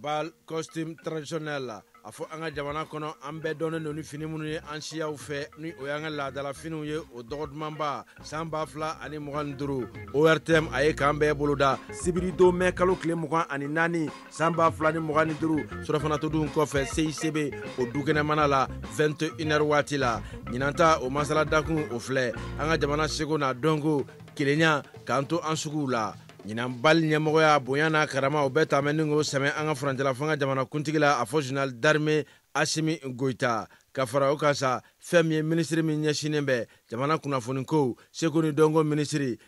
Bal costume traditionnel la a fɔ an ka jamana kɔnɔ an bɛɛ dɔnnen don ni fini minnu ye an siyaw fɛ ni o y'an ka laadala finiw ye o dɔgɔdumanba san 2025 ORTM a ye k'an bɛɛ boloda sibiri don mɛn kalo tile 24 san 2025 surafanato-dun kɔfɛ CICB o dukɛnɛmana la 21h waati la ɲinanta o masala dakun o filɛ an ka jamana seko n'a dɔnko kelenya k'an to an suguw la ɲinan bali ɲɛmɔgɔya bonya n'a karama o bɛɛ taamɛ ni k'o sɛmɛ an ka furancɛla fanga jamana kuntigi la a fɔ général d'armée Assimi Goïta ka fara o kan sa fɛn min ye minisiri min ɲɛsinen bɛ jamana kunnafoni ko seko ni dɔnko minisiri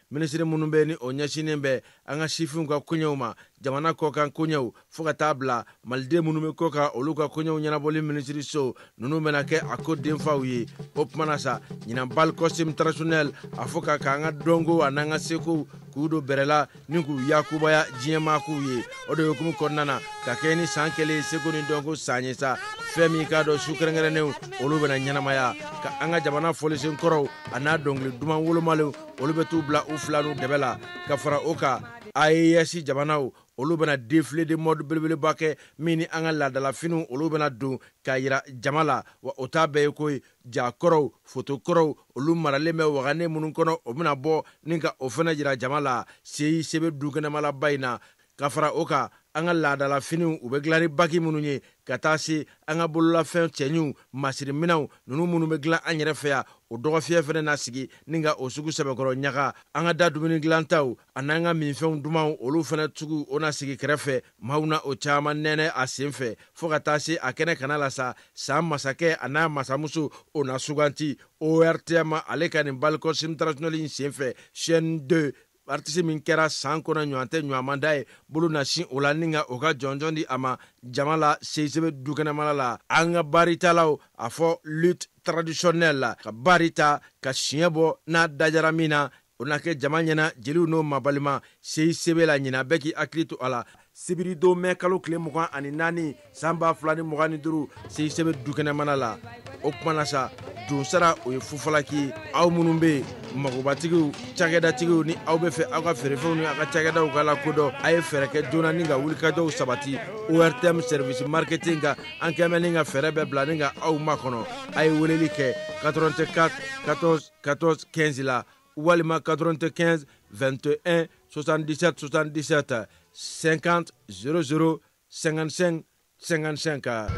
minnu bɛ ni o ɲɛsinen bɛ an ka sifinw ka koɲɛw ma jamana kɔkan koɲɛw fo ka taa bila maliden minnu bɛ kɔ kan olu ka koɲɛw ɲɛnabɔli minisiri so ninnu bɛna kɛ a ko denfaw ye o tumana sa ɲinan bal costume traditionnel a fɔ ka k'an ka dɔnko a n'an ka seko k'u don bɛrɛla ni k'u yakubaya diɲɛmaakow ye o de hukumu kɔnɔna na ka kɛ ni san kelen seko ni dɔnko san ye sa fɛn min k'a dɔn su kɛrɛnkɛrɛnnenw olu bɛna ɲɛnamaya ka an ka jamana fɔlisen kɔrɔw a n'a dɔnkili duman wolomalenw olu bɛ t'u bila u fila n'u dɛbɛ la ka fara o kan AES jamanaw olu bɛna défilé de mode belebeleba kɛ min ni an ka laadalafiniw olu bɛna don k'a yira jama la wa o t'a bɛɛ ye koyi jakɔrɔw fotokɔrɔw olu maralen bɛ wagane minnu kɔnɔ o bɛna bɔ ni ka o fana yira jama la CICB dukɛnɛmalaba in na ka fara o kan an ka laadalafiniw u bɛ dilan ni baki minnu ye ka taa se an ka bololafɛn cɛɲuw masiriminɛw ninnu minnu bɛ dilan an yɛrɛ fɛ yan o dɔgɔfiyɛ fana na sigi ni ka o sugu sɛbɛkɔrɔ ɲaga an ka da dumuni dilantaw a n'an ka minfɛnw dumanw olu fana tugu o na sigi kɛrɛfɛ maaw na o caman nɛnɛ a sen fɛ fo ka taa se a kɛnɛ kana la sa san masakɛ a n'a masamuso o na suganti ORTM ale ka nin bal costume traditionnel in sen fɛ chaîne 2 artiste min kɛra san kɔnɔ ɲɔgɔn tɛ ɲɔgɔnman da ye bolo na sin o la ni ka o ka jɔnjɔn di a ma jama la CICB dukɛnɛmala la an ka baritalaw a fɔ lutte traditionnelle la ka barita ka siɲɛ bɔ n'a dajara min na o na kɛ jama ɲɛna jeliw n'o mabalima CICB la ɲina bɛɛ k'i hakili to a la sibiri don mɛn kalo tile 24 san 2025 CICB dukɛnɛmana la o kumana sa donsara o ye fufalaki aw minnu bɛ magobatigiw cakɛdatigiw ni aw bɛ fɛ aw ka feerefɛnw ni aw ka cakɛdaw ka lakodɔn a ye fɛɛrɛ kɛ joona ni ka wulikajɔw sabati ORTM service marketing ka an kɛmɛ ni ka fɛɛrɛ bɛɛ bila ni ka aw makɔnɔ a ye weleli kɛ 84 14 14 15 la walima 95 21 77 77 50 00 55 55.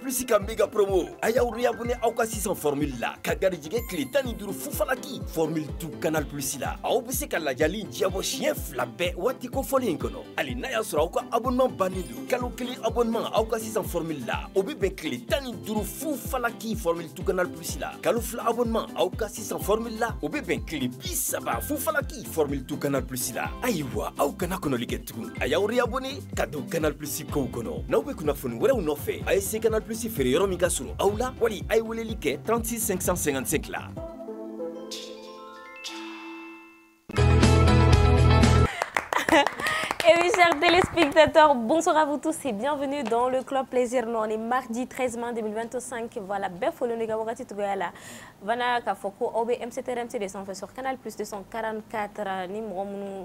Plus ka méga promo aya uru abonné aw ka 600 formule la ka garijigɛ tile 15 fufalaki formule tout canal plus la aw bɛ se ka lajali diabo siɲɛ fila bɛɛ waati kofɔlen in kɔnɔ hali n'a y'a sɔrɔ aw ka abonnement bannen don kalo kelen abonnement aw ka 600 formule la o bɛ bɛn tile 15 fufalaki formule tout canal plus la kalo fila abonnement aw ka 600 formule la o bɛ bɛn tile 30 fufalaki formule tout canal plus la ayiwa aw kana kɔnɔli kɛ tugun aya uru abonné ka don canal plus kow kɔnɔ n'aw bɛ kunnafoni wɛrɛw nɔfɛ a ye se canal plus feere yɔrɔ min ka surun aw la wali a ye weleli kɛ 36 555 la. Et oui, chers téléspectateurs, bonsoir à vous tous et bienvenue dans le Club Plaisir. Nous, on est mardi 13 mai 2025. Voilà, belle folie, nous avons gâté tout là. Voilà, Kafoko, OB, MCTRMC, des fait sur Canal Plus 244.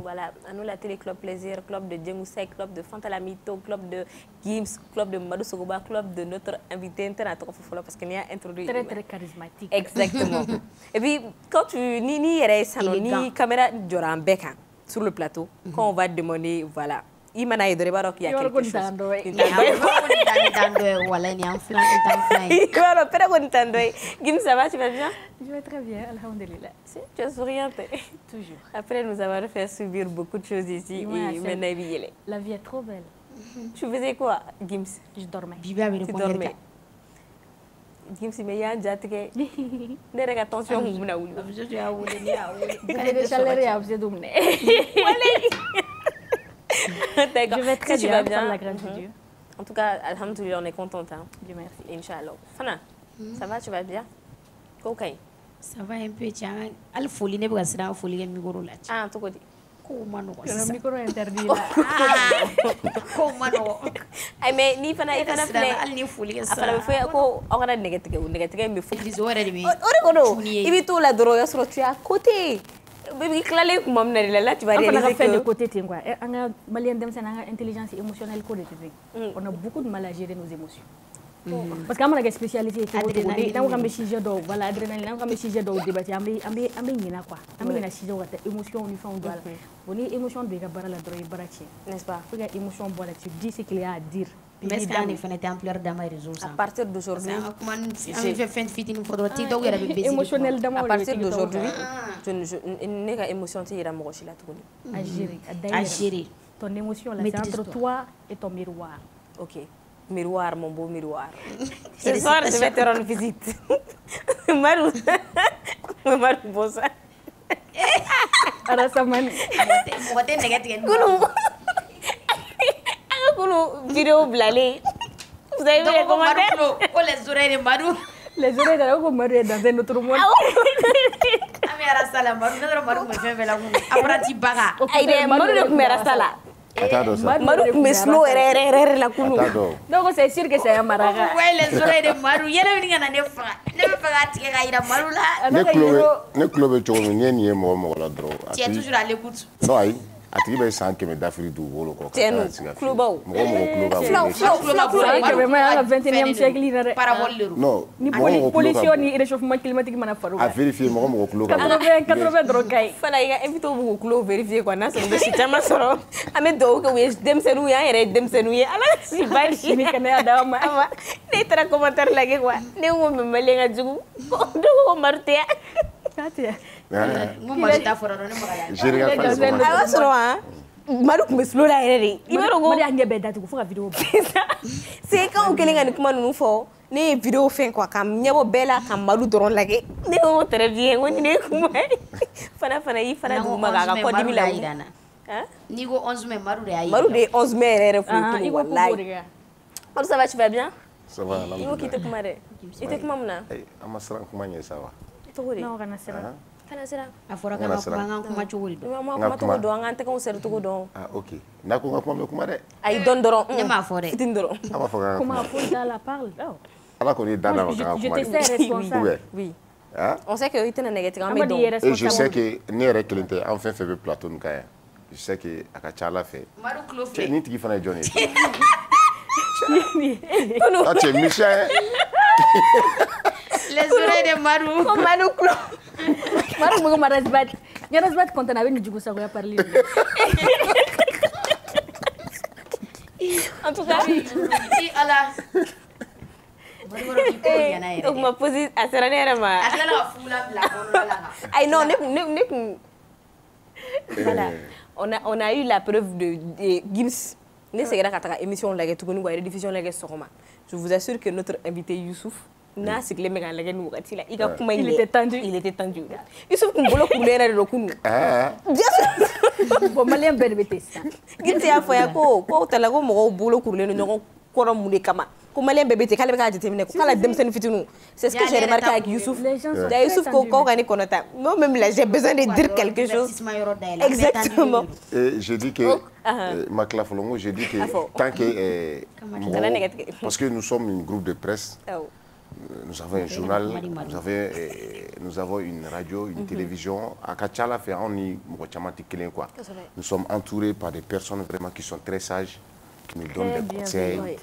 Voilà, à nous la télé Club Plaisir, Club de Djemoussek, Club de Fantalamito, Club de Gims, Club de Madou Sogoba, Club de notre invité international, parce qu'il y a introduit. Très, très charismatique. Exactement. Et puis, quand tu ni caméra Djorambeka sur le plateau, quand on va te demander, voilà, il m'a dit de qu'il y a quelque chose. Gim, ça va, tu vas bien? Je vais très bien, alhamdulillah. Tu es souriante. Toujours. Après nous avoir fait subir beaucoup de choses ici, la vie est trop belle. Tu faisais quoi, Gims? Je dormais. Tu dormais. Gims, mais il y a un jatke. Derek, attention, vous m'avez oublié. Je vais très bien, par la grâce de Dieu. En tout cas, alhamdoulilah, on est contente. Hein. Dieu merci. Inch'Allah. Fana, ça va, tu vas bien? Ok. Ça va un peu, tiens. Al folie ne peut pas se folie mi goro là. Ah, tout côté. micro interdit. Mais ni fana filɛ a fana bɛ fɔ ko aw kana nɛgɛ tigɛ in bɛ fɔ o de ko don i bɛ t'o la dɔrɔn o y'a sɔrɔ tu es à côté bébé tilalen tuma min na de la là tu vas réaliser que fait de côté ten quoi an ka malien denmisɛnnin an ka intelligence émotionnelle ko de tɛ ten on a beaucoup de mal à gérer nos émotions parce que an mana kɛ spécialité cogo cogo n'an ko k'an bɛ sujet dɔw voilà adrénaline n'an ko k'an bɛ sujet dɔw débattre an bɛ ɲinɛ quoi an bɛ ɲinɛ sujet ka taa émotion ni fɛnw don a la bon ni émotion don i ka baara la dɔrɔn i baara tiɲɛ n'est-ce pas faut que émotion bɔ a la tu dis ce qu'il y a à dire. Mais est-ce qu'on est fait un ampleur d'ama et réseaux à partir d'aujourd'hui émotionnel d'ama à partir d'aujourd'hui ne ka émotion tɛ yira mɔgɔ si la tuguni à gérer ton émotion là c'est entre toi et ton miroir. OK. Miroir, mon beau miroir. Ce soir, je vais te rendre visite. Marou. Marou Bossa. Arasaman. Kunu vidéo blalé. Vous avez vu les commentaires? Oh, les oreilles de Marou. Les oreilles de Marou est dans un autre monde. Ami Arasala, Marou me fait la moue. Après, baga. Aïe, Marou de Merasala. Marou me slow la kunu. Donc c'est sûr que c'est un maraga. Ouais, les oreilles de Marou, il y a rien à ne pas tirer à Marou là. Ne club tu es moi la drogue. Tu es toujours à l'écoute. Non, aïe. A tigi bɛ san 100 d'Afrique du bolo kɔ. Tiɲɛ kulobaw. Mɔgɔ kuloba. An ka 21e siècle la dɛ. Parabole de don. Non. Ni pollution ni réchauffement climatique mana far'o kan. A vérifier mɔgɔ kuloba. 80 dɔrɔn ka ɲi. Fana i ka invité b'u kulo vérifier quoi n'a sɔrɔ u bɛ si caman sɔrɔ an bɛ dugawu kɛ u ye denmisɛnninw ye an yɛrɛ ye denmisɛnninw ye ala ka si basi ni kɛnɛya d'aw ma. Ne taara commentaire lajɛ quoi ne ko mais malien ka jugu ko Marou tɛ yan. A sɔrɔ Marou tun bɛ slow la yɛrɛ de i b'a dɔn ko Marou y'a ɲɛ bɛɛ datugu fo ka vidéo c'est quand kelen ka nin kuma ninnu fɔ ne ye vidéo fɛn quoi ka ɲɛbɔ bɛɛ la ka Marou dɔrɔn lajɛ ne ko très bien ko nin ye kuma ye fana i fana duguma k'a ka kɔdimi la n'i ko 11 mai Marou de y'a yira Marou de ye 11 mai yɛrɛ furu wallahi Marou ça va tu vas bien ça va i ko k'i tɛ kuma dɛ i tɛ kuma mun na an ma siran kuma ɲɛ sa wa cogo di non kana siran kana siran a fɔra k'an ka kuma an ka kuma cogo de don an ma kuma cogo dɔn an k'an tɛgɛw sɛri cogo dɔn ok n'a ko n ka kuma bɛ kuma dɛ ayi dɔn dɔrɔn ne m'a fɔ dɛ fitini dɔrɔn an b'a fɔ k'an ka comment kuma faut dans la parle ala kɔni ye dan d'a ma k'an ka kuma je te sais responsable oui on sait que i tɛna nɛgɛ tigɛ an bɛ Amady dɔn et je sais que ne yɛrɛ kelen tɛ an fɛn fɛn bɛ plateau nin kan yan je sais que a ka ca ala fɛ Marou kulo filɛ nin tigi fana ye jɔn ye ah tu es méchant les oreilles de Marou ko Marou kulo Marou bëgg ma rasbat ña rasbat kontaan naa benn jugu sago ya parler en tout cas i ala o kuma posi a sera ne yɛrɛ ma a tilala ka fula bila kɔnɔna la ayi non ne kun voilà on a eu la preuve de Gims ne seginna ka taga émission lajɛ tuguni quoi rediffusion lajɛ sɔgɔma je vous assure que notre invité Youssouf n'a sigilen bɛ k'an lajɛ nin wagati la i ka kuma in il était tendu Youssouf kun bolo kurulen yɛrɛ de don kunu bien sûr bon malien bɛɛ de bɛ ten sisan Gims y'a fɔ yan ko tala ko mɔgɔw bolo kurulen don ɲɔgɔn kɔrɔ mun de kama ko malien bɛɛ bɛ ten k'ale bɛ k'a jateminɛ ko k'ala denmisɛnnin fitininw c'est ce que j'ai remarqué avec Youssouf Youssouf ko k'aw ka ni kɔnɔta moi même là j'ai besoin de dire quelque chose exactement et je dis que ma clafolongo je dis que tant que parce que nous sommes un groupe de presse nous avons un journal nous avons une radio une télévision à ka ca ala fɛ anw ni mɔgɔ caman tɛ kelen quoi nous sommes entourés par des personnes vraiment qui sont très sages qui nous donnent des conseils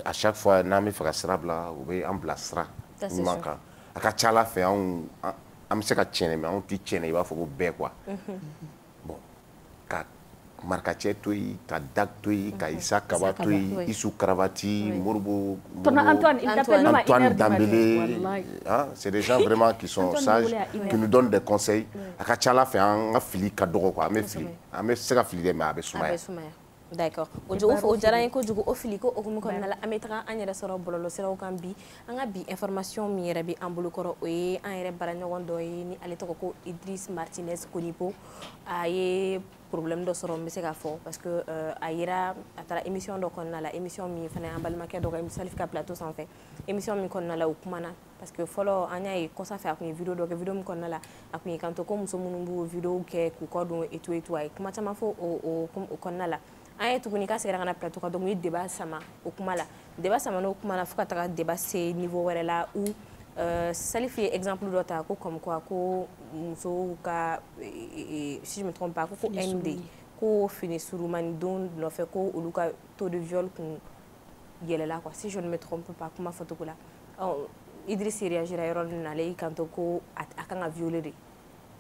à chaque fois n'an bɛ fɛ ka sira bila u bɛ an bila sira ɲuman kan a ka ca ala fɛ an bɛ se ka tiɲɛ mais anw tɛ tiɲɛ i b'a fɔ ko bɛɛ quoi bon ka Marcacɛ to yen ka Dag to yen ka Issa Kaba to yen Isu Karabati Moribo Antoine Dambélé c'est des gens vraiment qui sont sages qui nous donnent des conseils a ka ca ala fɛ an ka fili ka dɔgɔ quoi an bɛ fili an bɛ se ka fili dɛ mais a bɛ sumaya D'accord. O jara en ko jugu o fili ko o ko na la ametra an yɛrɛ sɔrɔ bɔlɔlɔ siraw kan bi an ka bi information min yɛrɛ bi an bolo kɔrɔ o ye an yɛrɛ baraɲɔgɔn dɔ ye ni ale tɔgɔ ko Idriss Martinez Konipo a ye problème dɔ sɔrɔ n bɛ se k'a fɔ parce que a yira a taara émission dɔ kɔnɔna la émission min fana an balimakɛ dɔ ka Salif ka plateau sanfɛ émission min kɔnɔna la o kumana parce que fɔlɔ an y'a ye kɔsa fɛ a kun ye vidéo dɔ kɛ vidéo min kɔnɔna la a kun ye kanto ko muso minnu b'o vidéo kɛ k'u kɔ don et tout a ye kuma caman fɔ o kɔnɔna la an ye tuguni k'a seginna ka na plateau kan donc u ye débat sama o kuma la débat sama n'o kuma la fo ka taga débat se niveau wɛrɛ la où Salif ye exemple dɔ ta ko comme quoi ko musow ka si je me trompe pas ko MD ko fini surumani don nɔfɛ ko olu ka taux de viol kun yɛlɛla quoi si je ne me trompe pas kuma fɔcogo la Idriss réagira yɔrɔ min na ale y'i kanto ko a kan ka violer de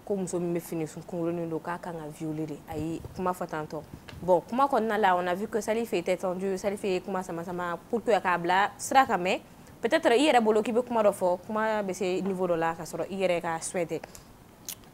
ko muso min bɛ fini kunkolonin don k'a kan ka violer de a ye kuma fɔ tantɔ bon kuma kɔnɔna la on a vu que Salif était tendu Salif ye kuma sama sama pour que k'a bila sira kan mais peut-être i yɛrɛ bolo k'i bɛ kuma dɔ fɔ kuma bɛ se niveau dɔ la ka sɔrɔ i yɛrɛ ka souhait tɛ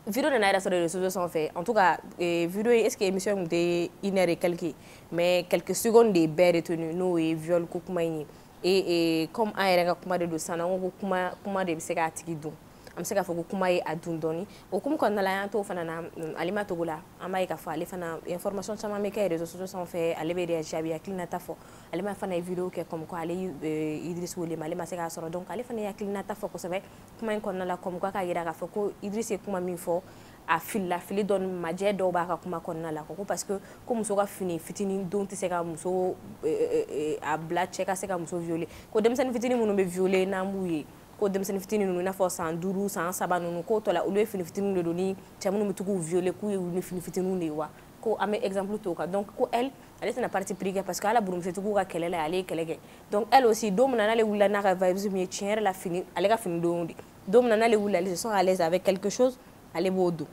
vidéo nana yɛrɛ sɔrɔ réseaux sanfɛ en tout cas vidéo est-ce que émission kun tɛ 1 heure et quelques mais quelques secondes de bɛɛ retenu n'o ye viol ko kuma in ye et comme an yɛrɛ ka kuma de don sisan ko kuma de bɛ se k'a tigi dun an bɛ se k'a fɔ ko kuma ye a dun dɔɔni o kuma kɔnɔna la an y'an t'o fana na Alima Togo la an b'a ye k'a fɔ ale fana information caman bɛ kɛ réseaux sociaux sanfɛ ale bɛ réagir a bɛ hakilinata fɔ Alima fana ye vidéo kɛ comme quoi ale Idriss wele mais ale ma se k'a sɔrɔ donc ale fana ye hakilinata fɔ kosɛbɛ kuma in kɔnɔna la comme quoi k'a yira k'a fɔ ko Idriss ye kuma min fɔ a filila fili dɔɔni majɛ dɔw b'a ka kuma kɔnɔna la ko parce que ko muso ka fini fitinin don tɛ se ka muso a bila cɛ ka se ka muso violer ko denmisɛnnin fitinin minnu bɛ violer n'an b'u ye ko denmisɛnnin fitinin ninnu i n'a fɔ san 5 san 3 ninnu k'o tɔ la olu ye fini fitinin de don ni cɛ minnu bɛ to k'u violer k'u ye ni fini fitinin de ye wa ko an bɛ exemple t'o kan donc ko elle ale tɛna parti pris kɛ parce que ala burumusotigiw ka kɛlɛ la ale ye kɛlɛ kɛ donc elle aussi don min na n'ale wulila n'a ka vibes min ye tiɲɛ yɛrɛ la fini ale ka fini don don min na n'ale wulila ale se sent à l'aise avec quelque chose ale b'o don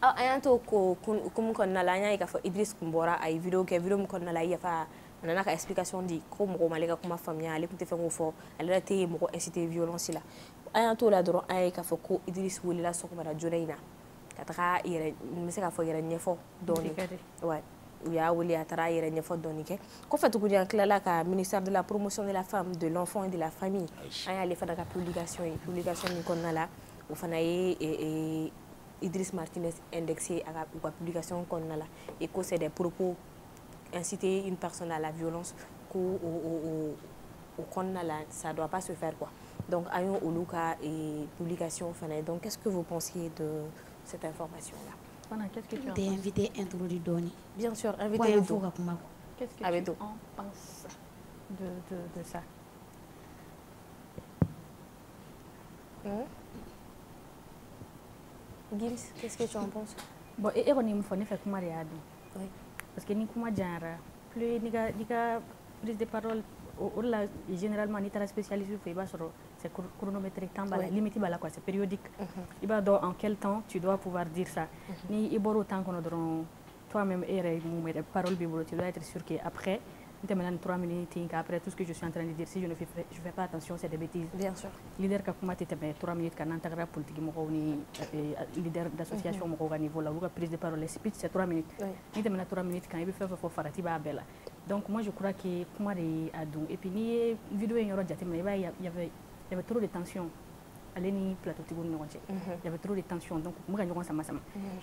an y'an to ko hukumu kɔnɔna la an y'a ye k'a fɔ Idriss kun bɔra a ye vidéo kɛ vidéo min kɔnɔna la i yafa a nana ka explication di ko mɔgɔ m'ale ka kuma faamuya ale tun tɛ fɛn k'o fɔ ale yɛrɛ tɛ mɔgɔ inciter violence la an y'an t'o la dɔrɔn an ye k'a fɔ ko Idriss welela sɔgɔmada joona in na ka taga yɛrɛ n bɛ se k'a fɔ yɛrɛ ɲɛfɔ dɔɔni ouais u y'a wele a taara yɛrɛ ɲɛfɔ dɔɔni kɛ kɔfɛ tuguni an tilala ka ministère de la promotion de la femme de l'enfant et de la famille an y'ale fana ka publication ye publication min kɔnɔna la o fana ye Idriss Martinez indexé à la publication qu'on a là et que c'est des propos inciter une personne à la violence qu'au qu'on a là ça doit pas se faire quoi donc ayons au Luka et publication finale donc qu'est-ce que vous pensiez de cette information là qu'est-ce que tu t'es invité introduit Doni bien sûr invité le tout qu'est-ce que tu en penses de ça Gims, qu'est-ce que tu en penses? Bon, et on me fait comment réagir? Oui. Parce que ni comment genre plus ni ka prise de parole au là généralement ni ta spécialiste il va sur c'est chronométrique temps bala limité bala quoi c'est périodique. Il va dans en quel temps tu dois pouvoir dire ça. Ni il boro temps qu'on a toi-même et parole bible tu dois être sûr que après maintenant 3 minutes après tout ce que je suis en train de dire si je fais pas attention c'est des bêtises bien sûr leader ka kuma tete 3 minutes quand on politique mo ni leader d'association mo au niveau là la prise de parole les speech c'est 3 minutes ni maintenant 3 minutes quand il veut faire farati ba bella donc moi je crois que kuma de adou et puis ni vidéo en yoro jatem il y avait trop de tension aleni plateau tigo ni ngonche il y avait trop de tension donc mo ga ngon sama sama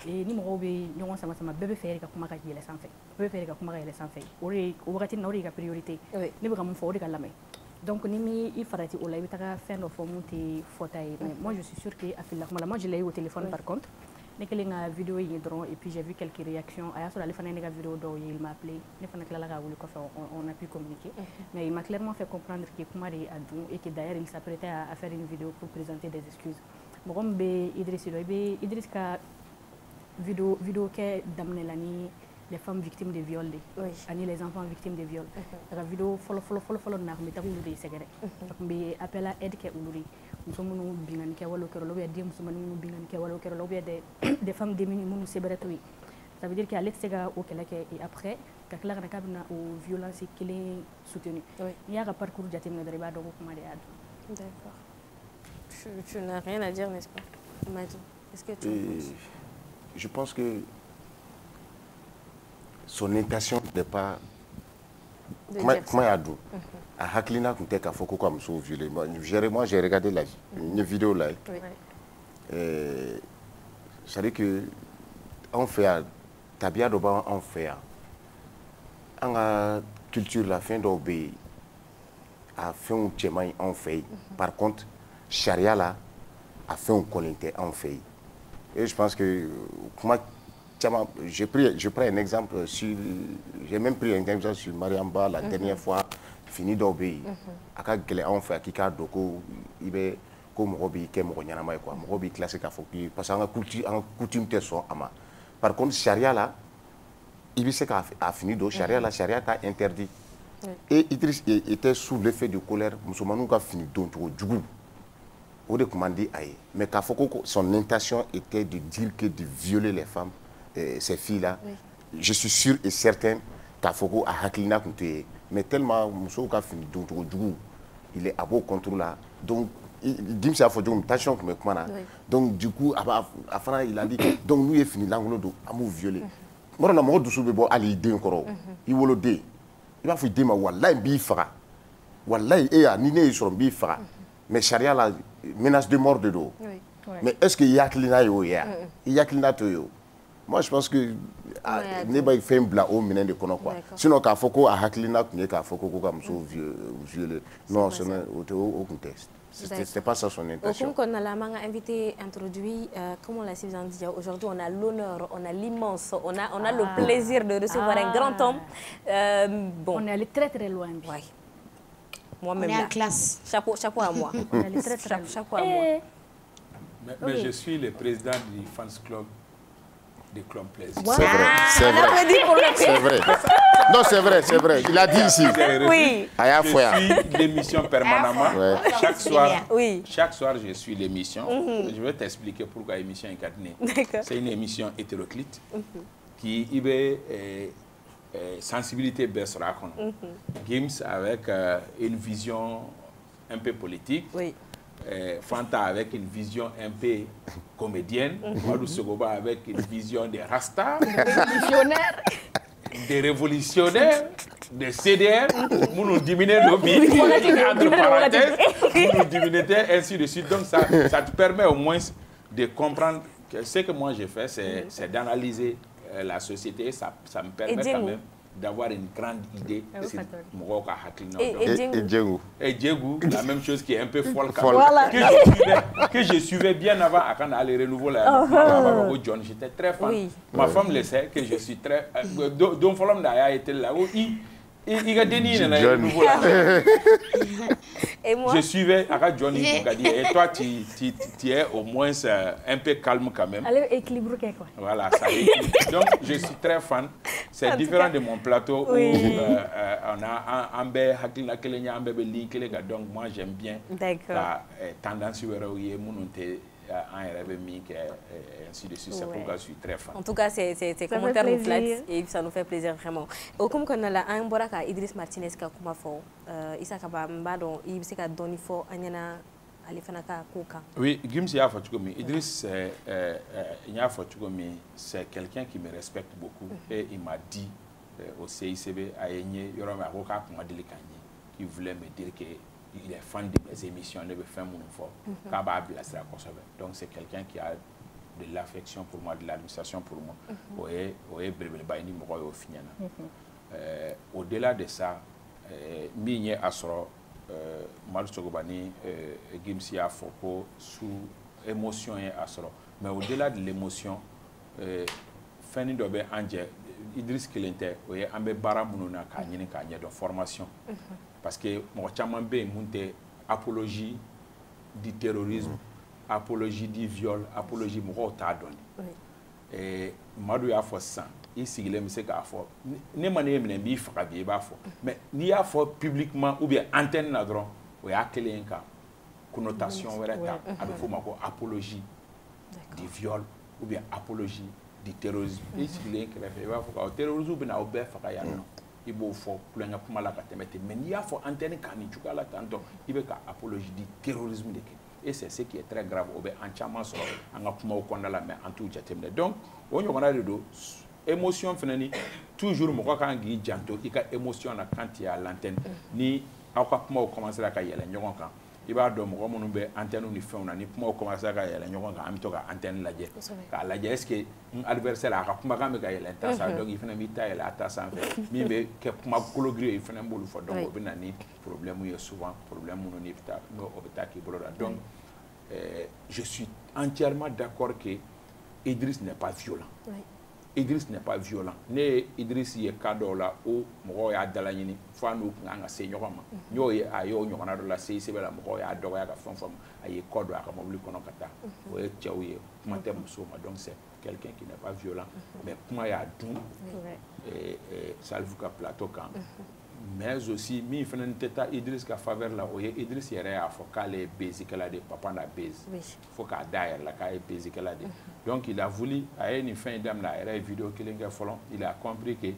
et ni mo be ngon sama sama bebe faire ka kuma ka yele sans fait bebe faire ka kuma ka yele sans fait ori wakati na ori ka priorité ni be ka mo fo ori ka lamay donc ni mi il farati o la bi taka fin de fo monter fauteuil mais moi je suis sûre que afilla kuma la moi je l'ai eu au téléphone par contre ne kele nga vidéo yi dron et puis j'ai vu quelques réactions aya so la fana ne ga vidéo do il m'a appelé ne fana kala ga wuli ko fa on a pu communiquer mais il m'a clairement fait comprendre que kuma ri adou et que d'ailleurs il s'apprêtait à faire une vidéo pour présenter des excuses bon be Idriss ka vidéo que damne lani les femmes victimes de viol ani les enfants victimes de viol la vidéo follow na me tagu de segere be appel à aide ke uluri muso minnu bingani kɛ walo kɛrɛ ou bien den musomanni minnu bingani kɛ walo kɛrɛ ou bien des femmes démunies minnu seberɛtɔ ye ça veut dire que ale tɛ se ka o kɛlɛ kɛ et après ka tila kana k'a bɛna o violence kelen soutenu n'i y'a ka parcours jateminɛ dɔrɔn i b'a dɔn ko kuma de y'a dɔn. D'accord. Tu n'as rien à dire, n'est-ce pas, Madi? Est-ce que tu penses? Je pense que son intention n'est pas... Comment il y a d'où? À Haklina, quand tu es comme ça, violé. Moi, j'ai regardé une vidéo là. C'est-à-dire que on fait, tabia d'oba on fait, en la culture la fin d'obéir, a fait un chemin on fait. Par contre, charia là a fait un collecte on fait. Et je pense que moi, je prends un exemple sur, j'ai même pris un exemple sur Mariamba la dernière fois, fini d'obéir. À quoi on fait, qui a doko, il est comme Robi, qui est Moroniana, quoi, Robi classique à Foki, parce qu'en coutume te soit ama. Par contre, charia là, il a fini d'eau, charia là, charia t'a interdit. Et Idriss était sous l'effet de colère, musulman a fini d'eau, du goût. On a commandé aïe. Mais son intention était de dire que de violer les femmes, ces filles-là. Je suis sûr et certain qu'à Foko a Haklina compté. Mais tellement Mousso a fini d'eau, il est à beau contrôle là. Donc, il dit que c'est à Fodjo, attention que me commande. Donc, du coup, il a dit, donc nous, il est fini l'angle d'eau, à nous violer. Moi, on a mon dessous, mais à l'idée encore. Il va le dire. Il va faire des mots, wallah, il bifra. Wallah, il est à Nine, sur bifra. Mais charia la menace de mort de dos. Mais est-ce qu'il y a clina yo ya? Il y a clina to. Moi je pense que ne pas faire un bla au minen de kono quoi. Sinon ka foko a haklina ku ka foko ko comme so vieux. Non, c'est au contexte. C'était pas ça son intention. Comme on a la manga invité introduit, comme on l'a si bien dit, aujourd'hui on a l'honneur, on a l'immense, on a le plaisir de recevoir un grand homme. Bon, on est allé très très loin. Ouais. Moi-même la classe. Chapeau à moi. Chapeau à moi. Mais je suis le président du fans club de Club Plaisir. C'est vrai, c'est vrai. C'est vrai. Non, c'est vrai. Il a dit ici. Oui. Je suis l'émission permanemment. Chaque soir, je suis l'émission. Je vais t'expliquer pourquoi l'émission est cadenée. C'est une émission hétéroclite qui est sensibilité baisse raconte. Gims avec une vision un peu politique. Fanta avec une vision un peu comédienne. Madou Segoba avec une vision des Rasta. Des révolutionnaires. Des CDR. Nous diminuons nos billes. Entre parenthèses. Nous diminuons ainsi de suite. Donc ça te permet au moins de comprendre que ce que moi j'ai fait, c'est d'analyser la société. Ça me permet quand même d'avoir une grande idée. Et Diego, la même chose qui est un peu folle que je suivais bien avant quand on allait renouveler la John. J'étais très fan. Ma femme le sait que je suis très... Donc, il était là. Il a dénié et moi, je suivais Johnny Bogadi. Et toi, tu es au moins un peu calme quand même. Allez, équilibre quoi. Voilà, ça équilibre. Donc, je suis très fan. C'est différent de mon plateau où on a Ambe, Hakilina Kelenya, Ambe Beli, Kelega. Donc, moi, j'aime bien la tendance où il y a ainsi de suite. C'est pourquoi je suis très fan. En tout cas, ces commentaires nous flattent et ça nous fait plaisir vraiment. Au comme qu'on a là un boraka Idriss Martinez qui a comment fait, il s'est capable il s'est capable donner fort Anyana Alifanaka Kouka. Oui, Gims Yafachukomi. Idriss Yafachukomi, c'est quelqu'un qui me respecte beaucoup et il m'a dit au CICB à Yéné Yoroma Roka Kumadelikani qui voulait me dire que il est fan de mes émissions, il veut faire mon effort. Donc c'est quelqu'un qui a de l'affection pour moi, de l'administration pour moi. Au-delà de ça, Migné Asro, Malou Sogobani, Gimsia Foko, sous émotion et Asro. Mais au-delà de l'émotion, Fanny Dobe Angé, Idriss Kilente, Ambe Baramouna Kanyene Kanye de formation. Parce que moi, j'ai monté apologie du terrorisme, apologie du viol, apologie de donné. Et Madou a fait ça. Il s'est dit que c'est qu'il faut. Ne m'en mais ni a fait publiquement ou bien antenne nadron, ou a quelle connotation avec apologie du viol ou bien apologie du terrorisme. Il s'est dit que le terrorisme ou bien au il faut plus de mal mais il y a faut antenne quand il y a tanto il veut apologie du terrorisme et c'est ce qui est très grave au en chama sur en a kuma au mais en tout jatem donc on y a émotion fenani toujours mɔgɔ kan k'i janto i ka émotion na quand tu es à l'antenne ni aw ka kumaw commencer ka yɛlɛ ɲɔgɔn kan i b'a dɔn mɔgɔ minnu bɛ antenne ni fɛnw na ni kumaw commencer ka yɛlɛ ɲɔgɔn kan an bɛ to ka antenne lajɛ k'a lajɛ est ce que n adversaire a ka kumakan bɛ ka yɛlɛ n ta sanfɛ donc i fana b'i ta yɛlɛ a ta sanfɛ min bɛ kɛ kuma cologri ye i fana b'olu fɔ donc o bɛ na ni problème ye souvent problème minnu ni n'o bɛ taa k'i bolo la donc je suis entièrement d'accord que Idriss n'est pas violent. Idriss n'est pas violent. Ne Idriss ye cas dɔw la o mɔgɔw y'a dala ɲini fo n'u kun kan ka se ɲɔgɔn ma n'o ye a y'o ɲɔgɔnna dɔ la CICB la mɔgɔw y'a dɔgɔya ka fɛn fɛn a ye kɔ don a ka mobili kɔnɔ ka taa o ye cɛw ye kuma tɛ musow ma donc c'est quelqu'un qui n'est pas violent mais kuma y'a dun Salifou ka plateau kan mais aussi min fana tɛ taa Idriss ka faveur la o ye Idriss yɛrɛ y'a fɔ k'ale ye baisikɛla de papa n'a baise fo k'a da a yɛrɛ la k'a ye baisikɛla de donc il a voulu a ye nin fɛn in daminɛ a yɛrɛ ye vidéo kelen kɛ fɔlɔ il a compris que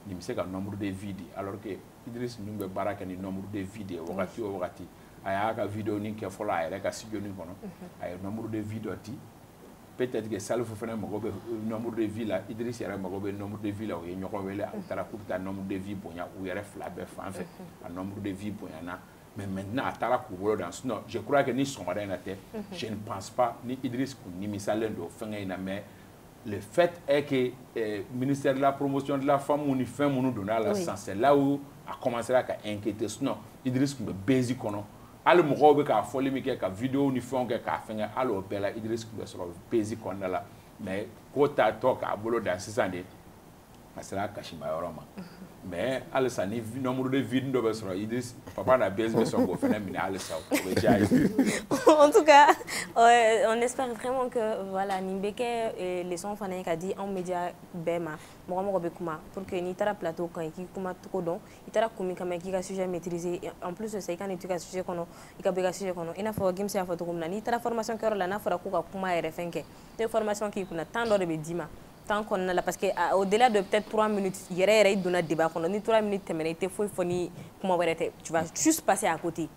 nin bɛ se ka nombre de vie di alors que Idriss ninnu bɛ baara kɛ ni nombre de vie de ye wagati o wagati a y'a ka vidéo nin kɛ fɔlɔ a yɛrɛ ka studio nin kɔnɔ a ye nombre de vie dɔ di peut-être que Salifou fana mago bɛ nombre de vie la Idriss yɛrɛ mago bɛ nombre de vie la o ye ɲɔgɔn wele u taara k'u bɛ taa nombre de vie bonya u yɛrɛ fila bɛɛ fan fɛ a nombre de vie bonyana mais maintenant a taara k'u bolo dan sinon je crois que ni sɔgɔmada in na tɛ je ne pense pas ni Idriss kun nimisalen don fɛngɛ in na mais le fait est que ministère de la promotion de la femme ni fɛn minnu donna la sisan c'est là où a commencé à inquiéter sinon Idriss kun bɛ bezi kɔnɔ hali mɔgɔw bɛ k'a fɔli min kɛ ka vidéo ni fɛnw kɛ k'a fɛngɛ hali o bɛɛ la Idriss kun bɛ sɔrɔ bezi kɔnɔna la mais ko taatɔ k'a bolo dan sisan de a sera a kasimayɔrɔ ma mais halisa ni nombre de vie dɔ bɛ sɔrɔ Idriss papa n'a bezi bɛ sɔn k'o fɛnɛ minɛ halisa o bɛ diya ye. En tout cas, on espère vraiment que voilà nin bɛ kɛ leçon fana ye ka di anw média bɛɛ ma mɔgɔ mɔgɔ bɛ kuma pour que n'i taara plateau kan i k'i kuma cogo dɔn i taara kun min kama i k'i ka sujet maîtriser en plus de ça i ka nin to i ka sujet kɔnɔ i ka bɔ i ka sujet kɔnɔ i n'a fɔ Gims y'a fɔ cogo min na n'i taara formation kɛyɔrɔ la n'a fɔra ko ka kuma yɛrɛ fɛn kɛ ne ye formation k'i kunna temps dɔ de bɛ d'i ma temps kɔnɔna la parce que au delà de peut-être 3 minutes yɛrɛ yɛrɛ i donna débat kɔnɔ ni 3 minutes tɛmɛna i tɛ foyi fɔ ni kuma wɛrɛ tɛ tu vas juste passer à côté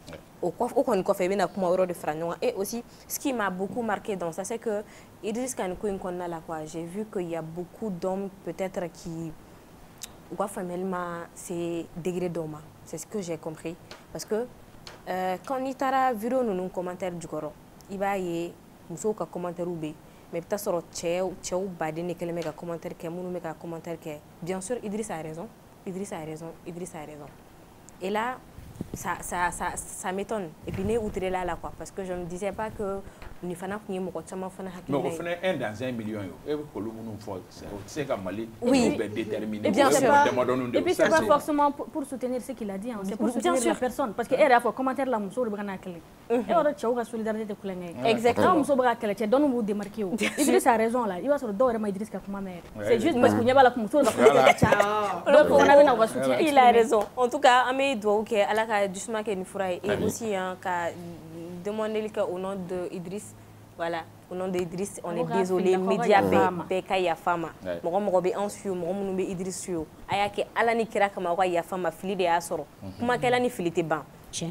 o kɔni kɔfɛ i bɛna kuma wɛrɛ de fara ɲɔgɔn et aussi ce qui m'a beaucoup marqué dans ça c'est que Idriss ka nin ko in kɔnɔna la quoi j'ai vu qu'il y a beaucoup d'hommes peut-être qui u ka faamuyali ma se degré dɔw ma c'est ce que j'ai compris parce que quand n'i taara vidéo ninnu commentaire jukɔrɔ i b'a ye musow ka commentaire bɛ yen mais i bɛ taa sɔrɔ cɛw baden de kɛlen bɛ ka commentaire kɛ minnu bɛ ka commentaire kɛ bien sûr Idriss a raison Idriss a raison Idriss a raison et là ça m'étonne et puis ne outré là quoi parce que je ne disais pas que ni fana kun ye mɔgɔ caman fana hakili mais o fana 1 dans 1 million yo e bɛ k'olu minnu fɔ o tɛ se ka Mali bɛɛ déterminer et bien sûr et puis c'est pas forcément pour soutenir ce qu'il a dit c'est pour soutenir la personne parce que e yɛrɛ y'a fɔ commentaire la musow de bɛ ka n'a kɛlɛ e yɛrɛ cɛw ka solidarité tɛ kulonkɛ ye exactement muso bɛ ka kɛlɛ cɛ dɔnniw b'u démarquer o Idriss a raison là i b'a sɔrɔ dɔw yɛrɛ ma Idriss ka kuma mɛn yɛrɛ c'est juste parce que u ɲɛ b'a la musow ka kuma ka ca donc on a bɛna u ka soutien il a raison en tout cas an bɛ dugawu kɛ Ala ka jisuma kɛ ni fura ye et aussi ka demander au nom de Idriss voilà au nom de Idriss on est désolé média bɛɛ ka yafa ma mɔgɔ mɔgɔ bɛ anw suyo mɔgɔ minnu bɛ Idriss suyo a y'a kɛ Ala ni kira kama aw ka yafa ma fili de y'a sɔrɔ kumakɛla ni fili tɛ ban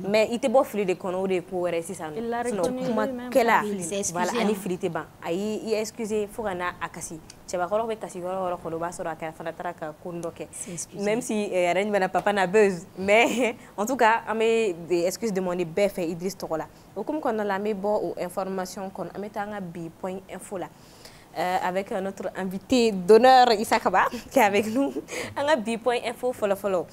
mais i tɛ bɔ fili de kɔnɔ o de ye ko wɛrɛ sisan sinon kumakɛla voilà ani fili tɛ ban a y'i excusé fo ka n'a kasi cɛbakɔrɔ bɛ kasi yɔrɔ yɔrɔ kɔnɔ o b'a sɔrɔ a kɛra fana taara ka ko dɔ kɛ même si yɛrɛ ɲumɛna papa na buzz mais en tout cas an bɛ excuse demander bɛɛ fɛ Idriss tɔgɔ la o hukumu kɔnɔna la an bɛ bɔ o information kɔnɔ an bɛ taa an ka bi point info la avec notre invité d'honneur Issa Kaba qui est avec nous an ka bi point info fɔlɔ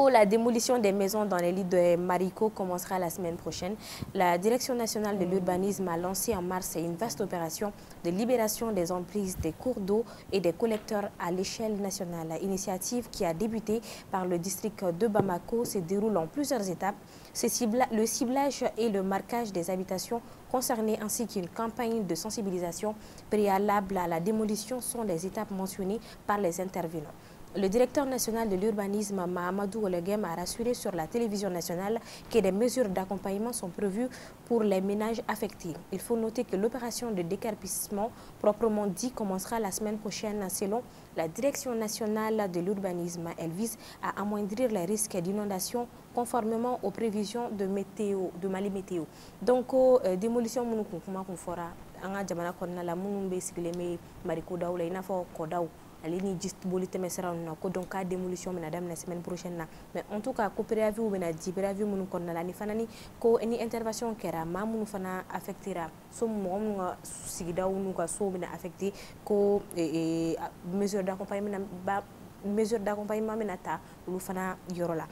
la démolition des maisons dans les lits de Marico commencera la semaine prochaine. La Direction nationale de l'urbanisme a lancé en mars une vaste opération de libération des emprises des cours d'eau et des collecteurs à l'échelle nationale. L'initiative qui a débuté par le district de Bamako se déroule en plusieurs étapes. Le ciblage et le marquage des habitations concernées ainsi qu'une campagne de sensibilisation préalable à la démolition sont les étapes mentionnées par les intervenants. Le directeur national de l'urbanisme, Mahamadou Olegem, a rassuré sur la télévision nationale que des mesures d'accompagnement sont prévues pour les ménages affectés. Il faut noter que l'opération de décarpissement, proprement dit, commencera la semaine prochaine selon la direction nationale de l'urbanisme. Elle vise à amoindrir les risques d'inondation conformément aux prévisions de Mali Météo. Donc, démolition, anga jamana konna la munun be sigile me mariko dawla ina fo kodaw ale ni jistiboli tɛmɛsiraw na ko donc ka démolition bɛna daminɛ semaine prochaine na mais en tout cas ko préavis bɛna di préavis minnu kɔnɔna la ni fana ni ko ni intervention kɛra maa minnu fana affectera so mɔgɔ minnu ka sigidaw n'u ka so bɛna affecté ko mesure d'accompagnement bɛna ta olu fana yɔrɔ la.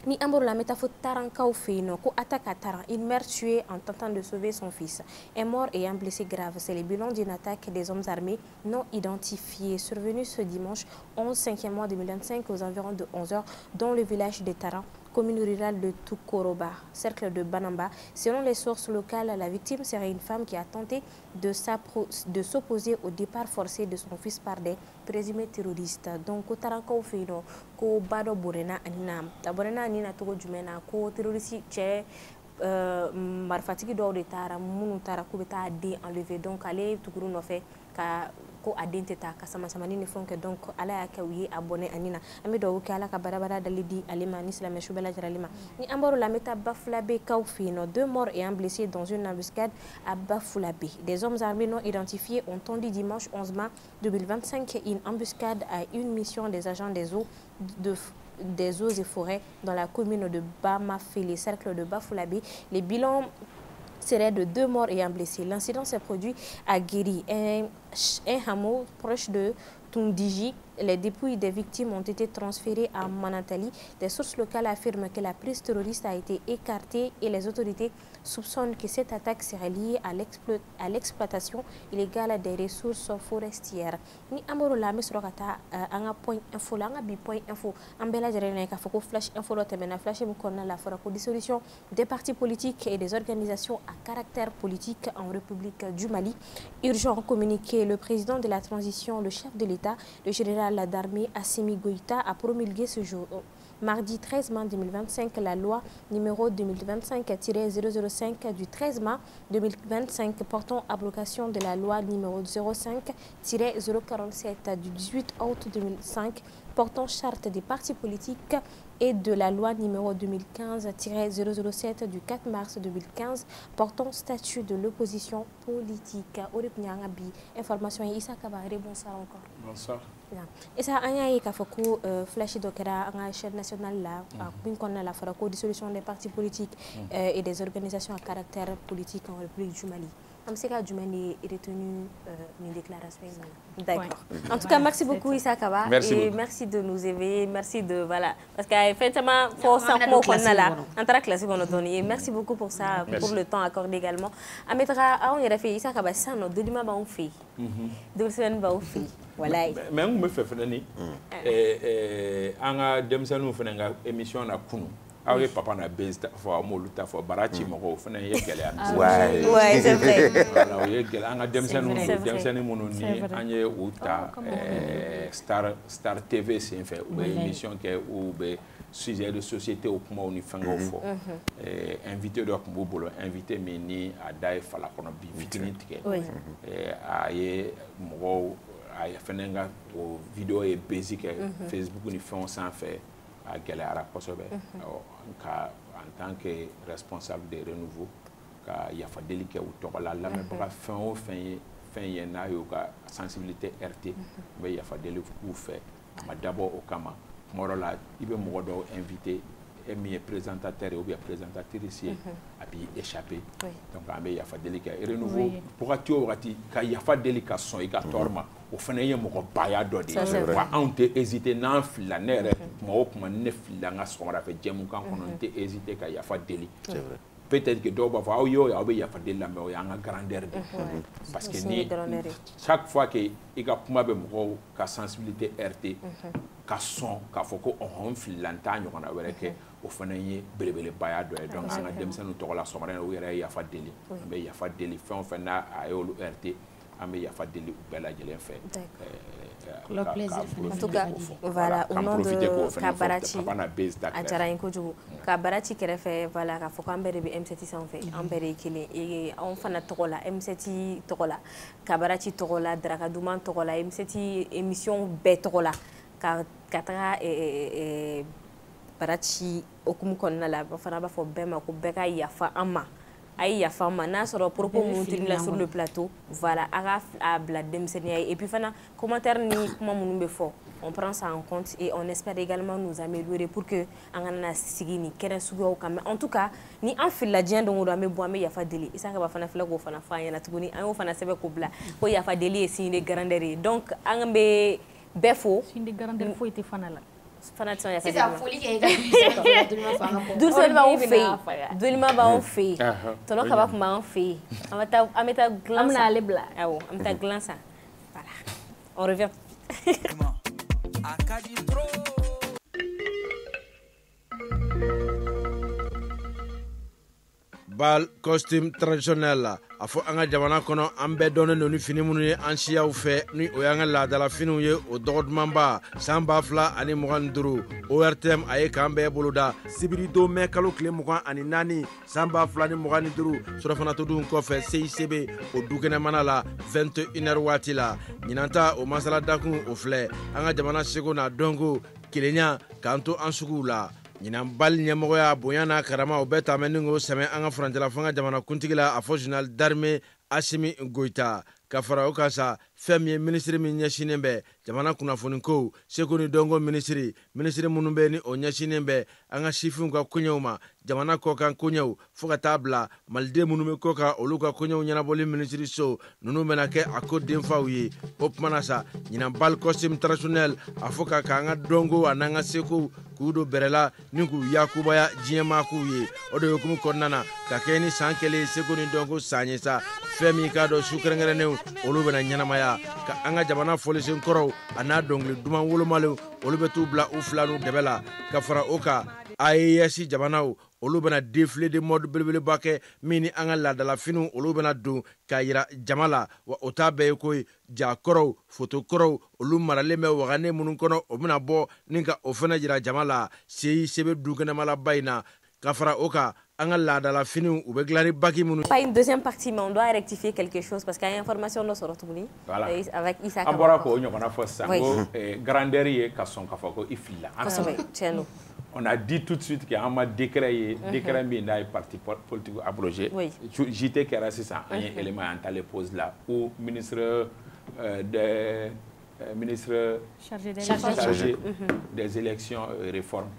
Ni amboro la métaphore tarankaw feno ko attaque à Taran, une mère tuée en tentant de sauver son fils est mort et un blessé grave. C'est le bilan d'une attaque des hommes armés non identifiés survenue ce dimanche 11/5 mois 2025 aux environs de 11h dans le village de Taran, commune rurale de Tukoroba, cercle de Banamba. Selon les sources locales, la victime serait une femme qui a tenté de s'opposer au départ forcé de son fils par des présumés terroristes. Donc, au Tarankaw feno ko bado borena anina taborena anina togo jumena ko terroriste che marfatigi dɔw de taara minnu taara k'u bɛ taa den enlever donc ale tukuru nɔfɛ ka ko a den tɛ taa ka sama-samani ni fɛnw kɛ donc ala y'a kɛ u ye a bɔnɛ ani na an bɛ dugawu kɛ ala ka barabara dali di ale ma ni silamɛ su bɛɛ lajɛlen ma ni an bɔr'o la an bɛ taa Bafulabe-kaw fɛ yen nɔ 2 morts et un blessé dans une embuscade à Bafulabe. Des hommes armés non identifiés ont tendu dimanche 11 mars 2025 une embuscade à une mission des agents des eaux et forêts dans la commune de Bamafele, cercle de Bafulabe. Les bilans seraient de 2 morts et un blessé. L'incident s'est produit à Guéri, un hameau proche de Tundiji. Les dépouilles des victimes ont été transférées à Manantali. Des sources locales affirment que la prise terroriste a été écartée et les autorités soupçonnent que cette attaque serait liée à l'exploitation illégale des ressources forestières. Ni amoro la mesrokata anga point info la anga bi point info ambela jarene ka foko flash info lo temena flash mu konna la fora ko dissolution des partis politiques et des organisations à caractère politique en République du Mali. Urgent communiqué, le président de la transition, le chef de l'État, le général d'armée Assimi Goïta a promulgué ce jour, mardi 13 mars 2025, la loi numéro 2025-005 du 13 mars 2025 portant abrogation de la loi numéro 05-047 du 18 août 2005 portant charte des partis politiques et de la loi numéro 2015-007 du 4 mars 2015 portant statut de l'opposition politique. Information Issa Kabare, bonsoir encore. Bonsoir. Et ça, il y a flash d'Okera, la chaîne nationale là, la dissolution des partis politiques et des organisations à caractère politique en République du Mali. Amseka Djoumani est retenu une déclaration. D'accord. En tout cas, merci beaucoup Issa Kaba. Merci et merci de nous éveiller. Merci de voilà. Parce qu'effectivement, pour ça qu'on a là, en tant que classe qu'on a donné. Merci beaucoup pour ça, pour le temps accordé également. Ametra, on y a fait Issa Kaba, ça nous deux dimanches on fait. Deux semaines on fait. Voilà. Mais on me fait faire ni. Anga demsanu fait une émission na kunu. Awe papa na base fo amoluta fo barachi moko fana ye gele am. Ouais, c'est vrai. Voilà, ye gele anga demsanu munu ni anye uta Star TV c'est fait ou émission que ou be sujet de société au kuma oni fanga fo. Invité do kumbo bolo, invité mini adai fala kono bi vitini tike. Aye moko aye fenenga o vidéo est basique Facebook ni font sans faire à Galéara Kosobe en tant que responsable de renouveau ka yafa délicat ou tola la mais pas fin au fin yena yo ka sensibilité RT mais yafa délicat ou fait ma d'abord au kama morola ibe mo do invité et mi présentateur ou bien présentatrice ici a puis échappé donc ambe yafa délicat et renouveau pour atio wati ka yafa délicat son et ka torma o fana ye mɔgɔ baya dɔ de wa anw tɛ hésiter n'an filila ne yɛrɛ kuma o kuma ne filila n ka sɔgɔmada fɛ jɛmukan kɔnɔ n tɛ hésiter ka yafa deli peut-être que dɔw b'a fɔ aw y'o ye aw bɛ yafa deli la mais o y'an ka grandeur de parce que ni chaque fois que i ka kuma bɛ mɔgɔw ka sensibilité heurter ka sɔn k'a fɔ ko ɔhɔn n filila n t'a ɲɔgɔnna wɛrɛ kɛ o fana ye belebelebaya dɔ ye donc an ka denmisɛnninw tɔgɔ la sɔgɔmada o yɛrɛ ye yafa deli an bɛ yafa deli fɛn o fɛn n'a a y'olu heurter an bɛ yafa deli u bɛɛ lajɛlen fɛ. En tout cas, voilà, au nom de Kabarachi, a diyara n ye kojugu. Kabarachi kɛrɛfɛ, voilà, k'a fɔ ko an bɛɛ de bɛ M7 sanfɛ, an bɛɛ de ye kelen ye. Anw fana tɔgɔ la, M7 tɔgɔ la, Kabarachi tɔgɔ la, Daraka Duman tɔgɔ la, M7 émission bɛɛ tɔgɔ la, ka taga Barachi okumu kɔnɔna la, fana b'a fɔ bɛɛ ma ko bɛɛ ka yafa an ma. ayi yafa ma n'a sɔrɔ propos minnu tenus sur le plateau voilà a ka bila denmisɛnniya ye et puis fana commentaire ni kuma minnu bɛ fɔ on prend ça en compte et on espère également nous améliorer pour que an kana na sigi ni kɛnɛ suguyaw kan mais en tout cas ni an filila diɲɛ don o don an bɛ bɔ an bɛ yafa deli Isaka ba fana filɛ k'o fana fɔ an ɲɛna tuguni an y'o fana sɛbɛn k'o bila ko yafa deli ye signe de grandeur ye donc an bɛ bɛɛ fo signe de grandeur foyi tɛ fana la fana tɛ sɔn yafa sisan foli kɛ i ka Dulcel b'anw fɛ yen Dolima b'anw fɛ yen tɔnɔ kaba kun b'an fɛ yen an bɛ taa gilan san an bɛna ale bila awɔ an bɛ taa gilan san voilà on revient bal costume traditionnel la a fɔ an ka jamana kɔnɔ an bɛɛ dɔnnen don ni fini minnu ye an siyaw fɛ ni o y'an ka laadala finiw ye o dɔgɔdumanba san 2025 ORTM a ye k'an bɛɛ boloda sibiri don mɛn kalo tile 24 san 2025 surɔfanatodun kɔfɛ CICB o dukɛnɛmana la 21h waati la ɲinanta o masala dakun o filɛ an ka jamana seko n'a dɔnko kelenya k'an to an suguw la ɲinan bali ɲɛmɔgɔya bonya n'a karama o bɛɛ taamɛ ni k'o sɛmɛ an ka furancɛla fanga jamana kuntigi la a fɔ général d'armée Asimi Goita ka fara o kan sa fɛn min ye ministre min ɲɛsinen bɛ jamana kunnafoni ko seko ni dɔnko ministre minnu bɛ ni o ɲɛsinen bɛ an ka sifinw ka koɲɛw ma jamana kɔkan koɲɛw fo ka taa bila maliden minnu bɛ kɔkan olu ka koɲɛw ɲɛnabɔli ministre so ninnu bɛna kɛ a ko denfaw ye o tumana sa ɲinan bal costume traditionnel a fɔ ka k'an ka dɔnko a n'an ka sekow k'u don bɛrɛla ni k'u yakubaya diɲɛmaakow ye o de hukumu kɔnɔna na ka kɛ ni san kelen seko ni dɔnko san ye sa fɛn min k'a dɔn su kɛrɛnkɛrɛnnenw olu bɛna ɲɛnamaya ka an ka jamana fɔlisen kɔrɔw a n'a dɔnkili duman wolomalenw olu bɛ t'u bila u fila n'u dɛbɛ la ka fara o kan AES jamanaw olu bɛna défilé de mode belebeleba kɛ min ni an ka laadalafiniw olu bɛna don k'a yira jama la wa o t'a bɛɛ ye koyi jakɔrɔw fotokɔrɔw olu maralen bɛ wagane minnu kɔnɔ o bɛna bɔ ni ka o fana yira jama la CICB dukɛnɛmalaba in na ka fara o kan an ka laadalafiniw u bɛ dilan ni baki minnu. Pas une deuxième partie mais on doit rectifier quelque chose parce qu'il y a information dɔ sɔrɔ tuguni. Voilà. Avec Isaka. An bɔra k'o ɲɔgɔnna fɔ sisan ko grandeur ye ka sɔn k'a fɔ ko i filila. Kosɛbɛ tiɲɛ don. On a dit tout de suite qu'un ma décret ye décret min n'a ye parti politique abrogé. JT kɛra sisan an ye élément an t'ale pose là où ministre chargé des élections et réformes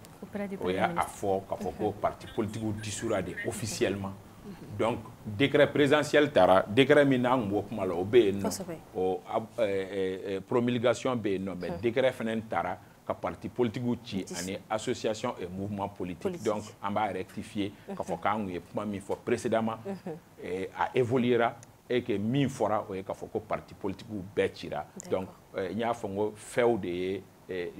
o y'a fɔ k'a fɔ ko parti politique dissoudra de officiellement. Donc décret présidentiel taara décret min n'an kun b'o kuma la o bɛ yen nɔ o promulgation bɛ yen nɔ mais décret fana taara ka parti politique ci ani association et mouvement politique donc on va rectifier k'a fɔ k'an kun ye kuma min fɔ précédemment a évoluera et que min fɔra o ye k'a fɔ ko parti politique bɛɛ cira donc n y'a fɔ n ko fɛnw de ye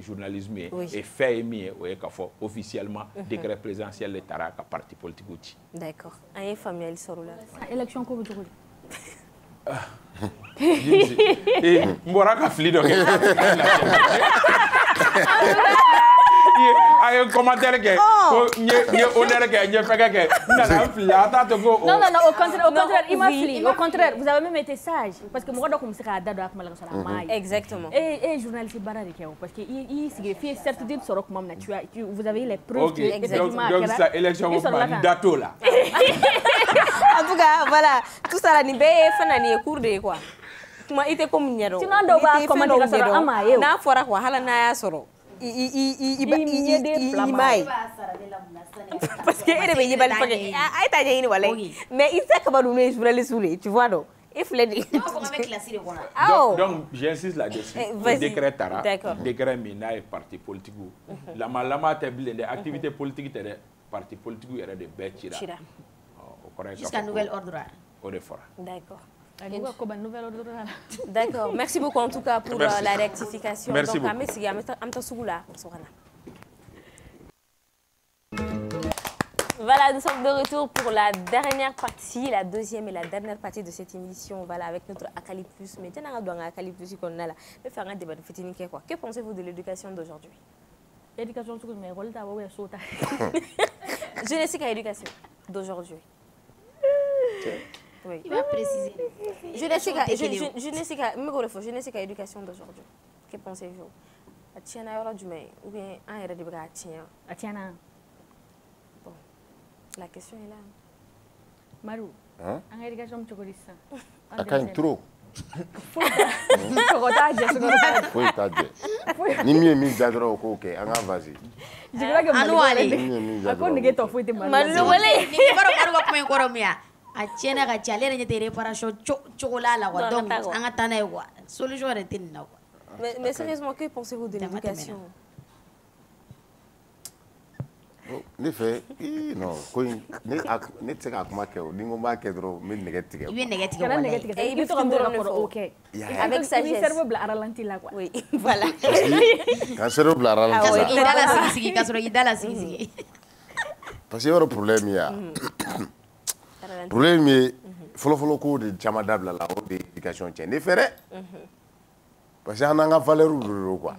journalisme ye et fait ye min ye o ye k'a fɔ officiellement décret présidentiel de taara ka parti politique ci. D'accord an ye faamuyali sɔrɔ o la. élection ko bɛ cogo di. N bɔra ka fili dɔ kɛ. A ye commentaire kɛ ko n ye honneur kɛ n ye fɛnkɛ kɛ n nana fili a t'a to ko. Non au contraire il m'a fili au contraire vous avez même été sage parce que mɔgɔ dɔ tun bɛ se k'a da don a kuma la ka sɔrɔ a m'a ye. Exactement. Et journaliste baara de kɛ o parce que i sigi f'i ye certitude sɔrɔ kuma min na vous avez les preuves que effectivement a kɛra. Donc sa élection ko kuma n da t'o la. En tout cas voilà tout ça la nin bɛɛ ye fɛn na nin ye cours de ye quoi. Kuma i tɛ ko min ɲɛ dɔn. Sinon dɔw b'a commenter ka sɔrɔ an m'a ye o. N'a fɔra quoi hali n'a y'a sɔrɔ. I m'a ye parce que e de bɛ yebali fɔ kɛ a ye taa ɲɛɲini walayi mais i tɛ kaba ninnu ye journaliste de tu vois dɔn e filɛ de. Ne b'a fɔ k'an bɛ classe de kɔnɔ. Donc j'insiste là-dessus décret taara décret min n'a ye parti politique lama tɛ bilen dɛ activité politique tɛ dɛ parti politique yɛrɛ de bɛɛ cira. Jusqu'à nouvel ordre. O de fɔra. D'accord. D'accord. Merci beaucoup en tout cas pour la rectification. Merci donc, voilà, nous sommes de retour pour la dernière partie, la deuxième et la dernière partie de cette émission. Voilà, avec notre Akali Plus. Mais faire un débat de fitini quoi. Que pensez-vous de l'éducation d'aujourd'hui? L'éducation, mais je ne sais qu'à l'éducation d'aujourd'hui. Oui. Il va préciser. Je ne sais qu'à l'éducation d'aujourd'hui. Que pensez-vous? Ou bien Atiana. Bon, la question est là. Marou, en éducation tu connais ça. À quand trop. Faut t'a dit. Faut t'a dit. Ni mieux mis d'adro ok, en a vas-y. Je dirais que Marou allez. À quoi négatif faut te Marou. Marou allez. Ni Marou ka kuma ko romia. A tiena ka chale ne te réparation chocolat la wa donc an ka tana wa. Solution est tinna wa. Mais sérieusement, que pensez-vous de l'éducation? Ne fait non ko ne tse ka kuma ke o dingo ma ke dro me négatif. Il est négatif. Et il faut me OK. Avec sagesse. Cerveau bla ralenti là quoi. Oui, voilà. Quand cerveau bla ralenti. Il est dans la sigi kasoro il dans la sigi. Parce que y a un problème il y a. Problème est folo ko de chama dabla la o de éducation tient. Ne ferait. Parce que on a une valeur quoi.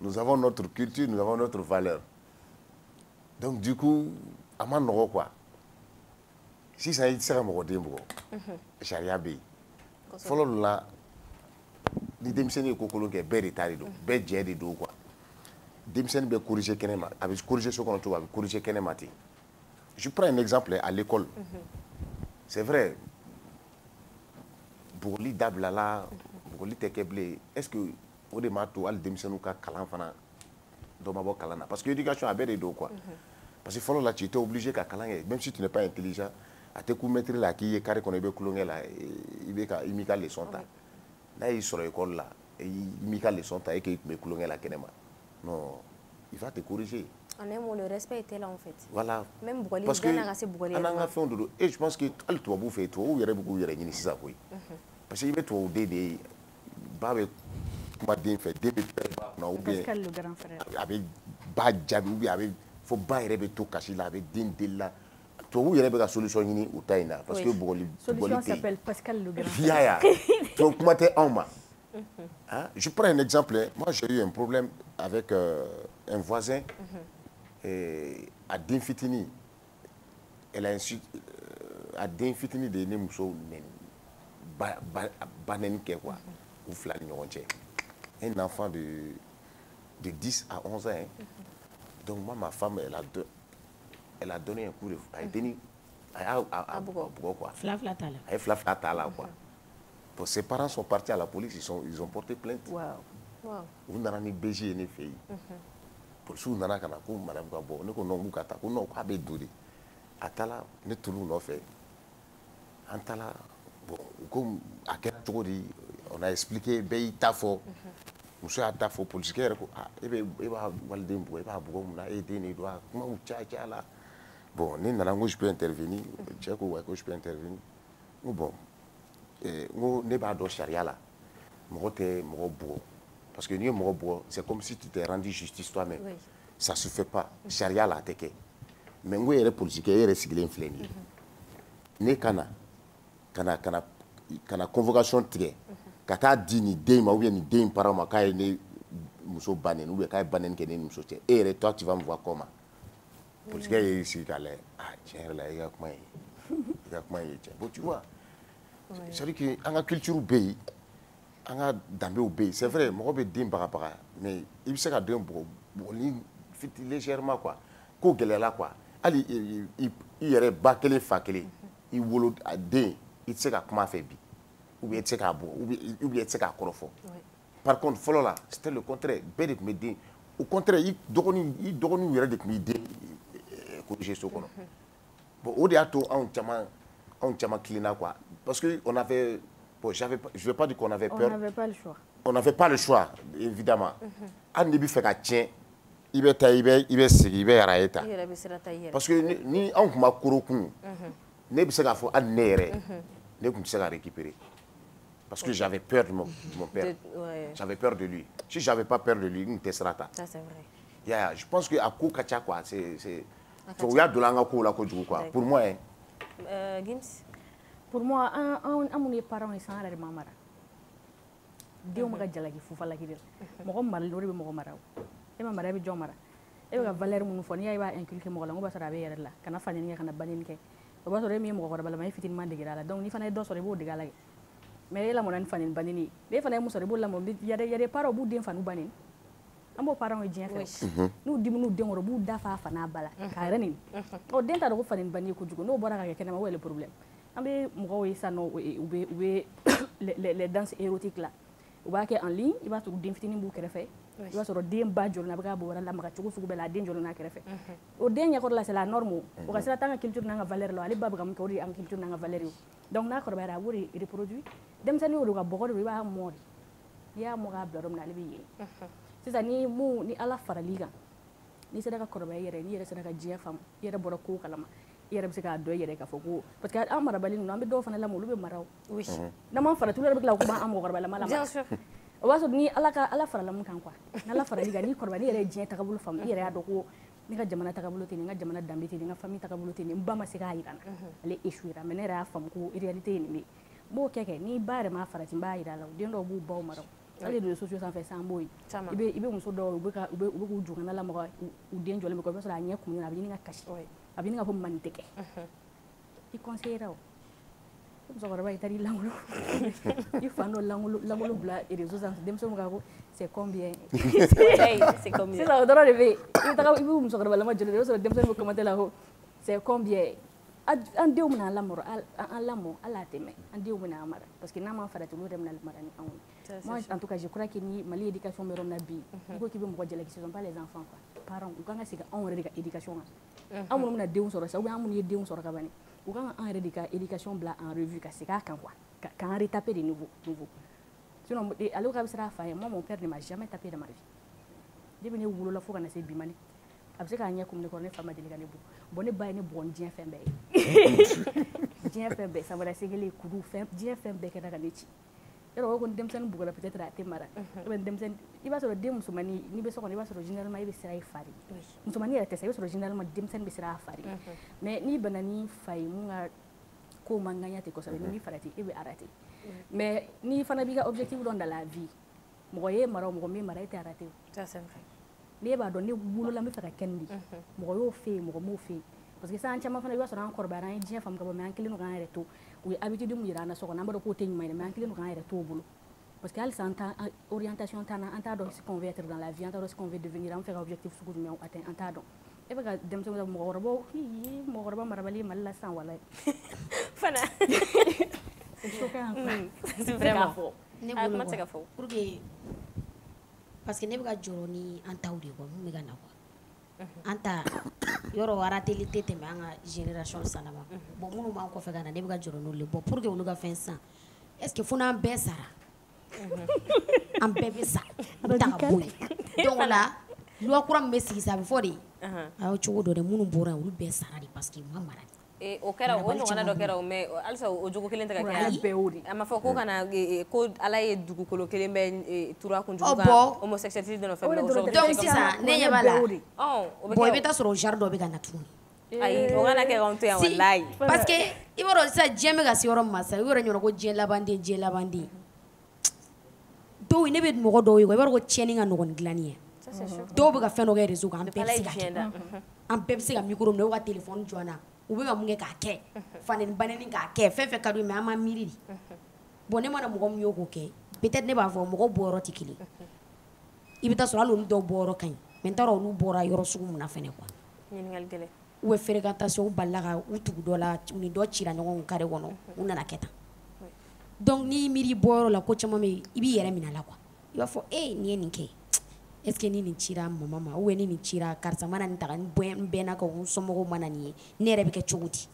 Nous avons notre culture, nous avons notre valeur. Donc du coup, à man no quoi. Si ça y sera mo dembo. Sharia be. Folo la di demseni ko kolon ke be retard do, be jedi do quoi. Demseni be corriger kenema, avec corriger ce qu'on trouve, avec corriger kenema ti. Je prends un exemple à l'école. C'est vrai. Pour li dabla la, pour li tekeble, est-ce que au demato al demsenu ka kalan fana do mabo kalana parce que l'éducation a be do quoi. Parce que follow là tu es obligé qu'à kalange même si tu n'es pas intelligent à te mettre là qui est carré qu'on est bien là il est imika leçon ta là il sur l'école là et imika leçon ta et que me coulonge là kenema non il va te corriger. En un mot, le respect était là en fait. Voilà. Même brûler, parce que et je pense que tout toi bouffer toi ou yere beaucoup yere ni ça quoi. Parce que il veut toi des babe comment dire fait des non ou bien Pascal le grand frère avec ba jabi ou bien avec faut ba yere be to kashi la avec din de la to ou yere be ka solution ni ou taina parce que boli solution s'appelle Pascal le grand frère. Ya donc comment t'es en ma hein? Je prends un exemple. Moi j'ai eu un problème avec un voisin à Dinfitini. Elle a insu à Dinfitini de Nemuso Banen quoi ou flani un enfant de 10 à 11 ans. Donc moi, ma femme, elle a donné un coup de... Elle a donné... quoi. Flaflatala, quoi. Donc, ses parents sont partis à la police, ils ont porté plainte. Wow. Vous n'avez pas BG ni fait. Pour ce que madame Gabo, nous avons dit que nous avons dit que Atala, nous avons fait. Antala, bon, comme à quel tour on a expliqué, ben tafo. Monsieur a tafo politique ko e ba walde mbo e ba bugo na e deni do kuma u cha la bon ni na ngo je peux intervenir je ko je peux intervenir bon ngo ne ba do charia la mo te mo bo parce que ni mo bo c'est comme si tu t'es rendu justice toi-même. Oui. Ça se fait pas charia la teke mais ngo ere politique ere sigile infleni ne kana convocation tigé kata dini dem ou bien ni dem par ma kay ne muso banen ou bien kay banen ke ne muso te et toi tu vas me voir comment parce que ici calé ah tiens là il y a comment bon tu vois c'est dire que en culture pays en dambe au pays c'est vrai mo be dem par mais il se ka dem bo légèrement quoi ko gele là quoi ali il yere ba kele fa kele il wolo de il se ka comment faire bi ou bien c'est ou bien c'est korofo. Par contre follow là c'était le contraire bede me dit au contraire il dogoni yere de me dit corriger ce qu'on bon au dia to on chama clina quoi parce que on avait bon je vais pas dire qu'on avait peur. On n'avait pas le choix. On n'avait pas le choix évidemment an ne bi fait ka tien il be sigi il be araeta parce que ni on kuma korokun ne bi se ka fo an ne yere ne kun se ka récupérer. Parce que j'avais peur de mon père. J'avais peur de lui. Si je n'avais pas peur de lui, il n'était pas là. Ça, c'est vrai. Je pense qu'à coup, quoi, c'est... Pour moi, Gims? Pour moi, mes parents, ils sont à la maman. Dieu m'a dit qu'il faut faire la guerre. Mon mari, il m'a dit et ma mère, il m'a dit et la valeur mon fond, il y a inculqué mon langue, ça va être là. Quand on fait une guerre, on a banni que. On va se remettre mon corps, on va faire une main de guerre. Donc, il faut aller sur les bords de galère. Mais là, mon enfant est banni. Les femmes sont les bords, il y a des parents au bout d'un fan ou banni. Amo parents yi bien fait nous dimunu dengoro bu dafa fana bala ka renin o denta do fanin bani ko jugo no bora ka kenema wele problème an bɛ mɔgɔw ye sisan nɔ u bɛ les danses érotiques la u b'a kɛ en ligne i b'a sɔrɔ den fitinin b'u kɛrɛfɛ i b'a sɔrɔ den ba jɔlen a bɛ k'a bɔ wɛrɛ lamaga cogo sugu bɛɛ la a den jɔlen n'a kɛrɛfɛ o den ɲɛkɔrɔ la c'est la norme o ka sira t'an ka culture n'an ka valeur la ale ba bɛ ka mun kɛ o de ye an ka culture n'an ka valeur ye donc n'a kɔrɔbayara a b'o de reproduit denmisɛnnin y'o de ka bɔgɔ de don i b'a mɔ de n'i y'a mɔ k'a bila yɔrɔ min na ale bɛ yɛlɛ sisan ni ala faral'i kan n'i sera ka kɔrɔbaya i yɛrɛ n'i yɛrɛ sera ka diɲɛ faamu i yɛrɛ bɔra kow kalama i yɛrɛ bɛ se k'a dɔn i yɛrɛ k'a fɔ ko parce que an marabali ninnu an bɛ dɔw fana lamɔ olu bɛ mara o n'an m'an fara tulu yɛrɛ bɛ tila ko b'an mɔgɔkɔrɔbalama lamara o b'a sɔrɔ ni ala farala mun kan quoi n'ala faral'i kan n'i kɔrɔbaya n'i yɛrɛ ye diɲɛ tagabolo faamu i yɛrɛ y'a dɔn ko ne ka jamana tagabolo tɛ nin n ka jamana danbe tɛ nin n ka famille tagabolo tɛ nin n ba ma se k'a yira n na ale échouera mais ne yɛrɛ y'a faamu ko réalité ye nin de ye n b'o kɛ n'i ba yɛrɛ m'a farati n b'a yira a la den dɔw b'u baw mara hali réseaux sociaux sanfɛ sisan an b'o ye i bɛ muso dɔw u bɛ k'u jogana lamaga u den jɔlen bɛ kɔ i b'a sɔrɔ a ɲɛ kumunen a bɛ ɲini ka kasi a bɛ ɲini ka fɔ man nin tɛ kɛ i conseillera o musokɔrɔba i taara i langolo i fan dɔ langolo bila réseau sanfɛ denmisɛnninw ka ko c'est combien sisan o dɔrɔn de bɛ yen i bɛ musokɔrɔbalama jɔlen i b'a sɔrɔ denmisɛnnin bɛ commenter la ko c'est combien an denw bɛna an lamɔ ala a tɛmɛ an denw bɛna an mara parce que n'a ma farati olu yɛrɛ bɛna mara ni anw ye moi en tout cas je crois que ni Mali éducation bɛ yɔrɔ min na bi i ko k'i bɛ mɔgɔ jalaki ce sont pas les enfants quoi parents u kan ka segin anw yɛrɛ de ka éducation kan an minnu bɛna denw sɔrɔ sisan ou bien an minnu ye denw sɔrɔ ka ban u kan ka an yɛrɛ de ka éducation bila en revue ka segin a kan quoi k'an retaper de nouveau sinon ale ko a bɛ siran a fa ye moi mon père ne m'a jamais tapé de ma vie depuis ne wolola fo ka na se bi ma a bɛ se k'a ɲɛ kumuni kɔrɔ ne fa ma deli ka ne bugɔ bon ne ba ye ne bugɔ ni diɲɛ fɛn bɛɛ ye diɲɛ fɛn bɛɛ samara segele kudu fɛn diɲɛ fɛn bɛɛ kɛra ka ne ci yɔrɔ ko ni denmisɛnnin bugɔla peut-être a tɛ mara denmisɛnnin i b'a sɔrɔ den musomanni n'i bɛ so kɔnɔ i b'a sɔrɔ généralement i bɛ siran i fa de musomanni yɛrɛ tɛ sa i b'a sɔrɔ généralement denmisɛnnin bɛ siran a fa de mais n'i bɛnna ni fa ye mun ka ko man ŋaɲa ten kosɛbɛ ni farati e bɛ arrêter mais n'i fana b'i ka objectif dɔn dans la vie mɔgɔ ye mara o mɔgɔ min mara e tɛ arrêter ne b'a dɔn ne wolola n bɛ fɛ ka kɛ nin de mɔgɔ y'o fɛ yen mɔgɔ m'o fɛ yen parce que sisan caman fana i b'a sɔrɔ an kɔrɔbayara an ye diɲɛ faamu ka ban mais an kelen don k'an yɛrɛ to u ye habitude mun yira an na so kɔnɔ an b'a dɔn k'o tɛ ɲuman ye mais an kelen don k'an yɛrɛ to o bolo parce que halisa orientation t'an na an t'a dɔn ce qu'on veut être dans la vie an t'a dɔn ce qu'on veut devenir an bɛ fɛ ka objectif sugu jumɛn atteindre an t'a dɔn e bɛ ka denmisɛnninw mɔgɔkɔrɔba marabali Mali la sisan walayi fana c'est choquant vraiment ne bolo tɛ ka fɔ pour que parce que ne bɛ ka jɔrɔ ni an taw de quoi mun bɛ ka na quoi an ta yɔrɔ arateli tɛ tɛmɛ an ka génération sanama bon minnu b'an kɔfɛ ka na ne bɛ ka jɔrɔ n'olu le bon pour que olu ka fɛn san est ce que fo n'an bɛɛ sara an bɛɛ bɛ sa an bɛ ta ka bɔ yen donc o la loi kura min bɛ sigi sisan a bɛ fɔ de a y'o cogo dɔ de minnu bɔra yen olu bɛɛ sara de parce que u ma mara de. O kɛra o ɲɔgɔnna dɔ kɛra o mais halisa o jogo kelen tɛ ka kɛ a ma fɔ ko kana ko ala ye dugukolo kelen bɛ tura kunjugu kan homosexualité dɔ fɛ donc sisan ne ɲɛ b'a la bon i bɛ taa sɔrɔ o genre dɔ bɛ ka na tuguni ayi o kana kɛ k'anw to yan walayi parce que i b'a dɔn sisan diɲɛ bɛ ka se yɔrɔ min ma sisan i yɛrɛ ɲɔgɔn ko diɲɛ labanden dɔw ne bɛ mɔgɔ dɔw ye i b'a dɔn ko tiɲɛni ka nɔgɔn ni dilanni ye dɔw bɛ ka fɛn dɔ kɛ réseau kan an bɛɛ bɛ se ka kɛ an bɛɛ bɛ se ka micro minɛ u ka téléphone jɔ an na u bɛ ka mun kɛ k'a kɛ fanɛni banɛni k'a kɛ fɛn fɛn ka d'u ye mais an ma miiri de bon ne mana mɔgɔ min y'o k'o kɛ peut-être ne b'a fɔ mɔgɔw bɔyɔrɔ tɛ kelen i bɛ taa sɔrɔ hali olu dɔw bɔyɔrɔ ka ɲi mais n t'a dɔn olu bɔra yɔrɔ sugu min na fɛnɛ quoi ɲininkali gɛlɛn u bɛ fréquentation u balila ka u tugu dɔ la u ni dɔ cira ɲɔgɔn kun carré kɔnɔ u nana kɛ tan donc n'i miiri bɔyɔrɔ la ko caman bɛ yen i b'i yɛrɛ minɛ a la quoi i b'a fɔ nin ye nin kɛ est ce que ni nin cira mama ma ou bien ni nin cira karisa mana nin ta ka n bɛn na ka n somɔgɔw mana nin ye ne yɛrɛ bɛ kɛ cogo di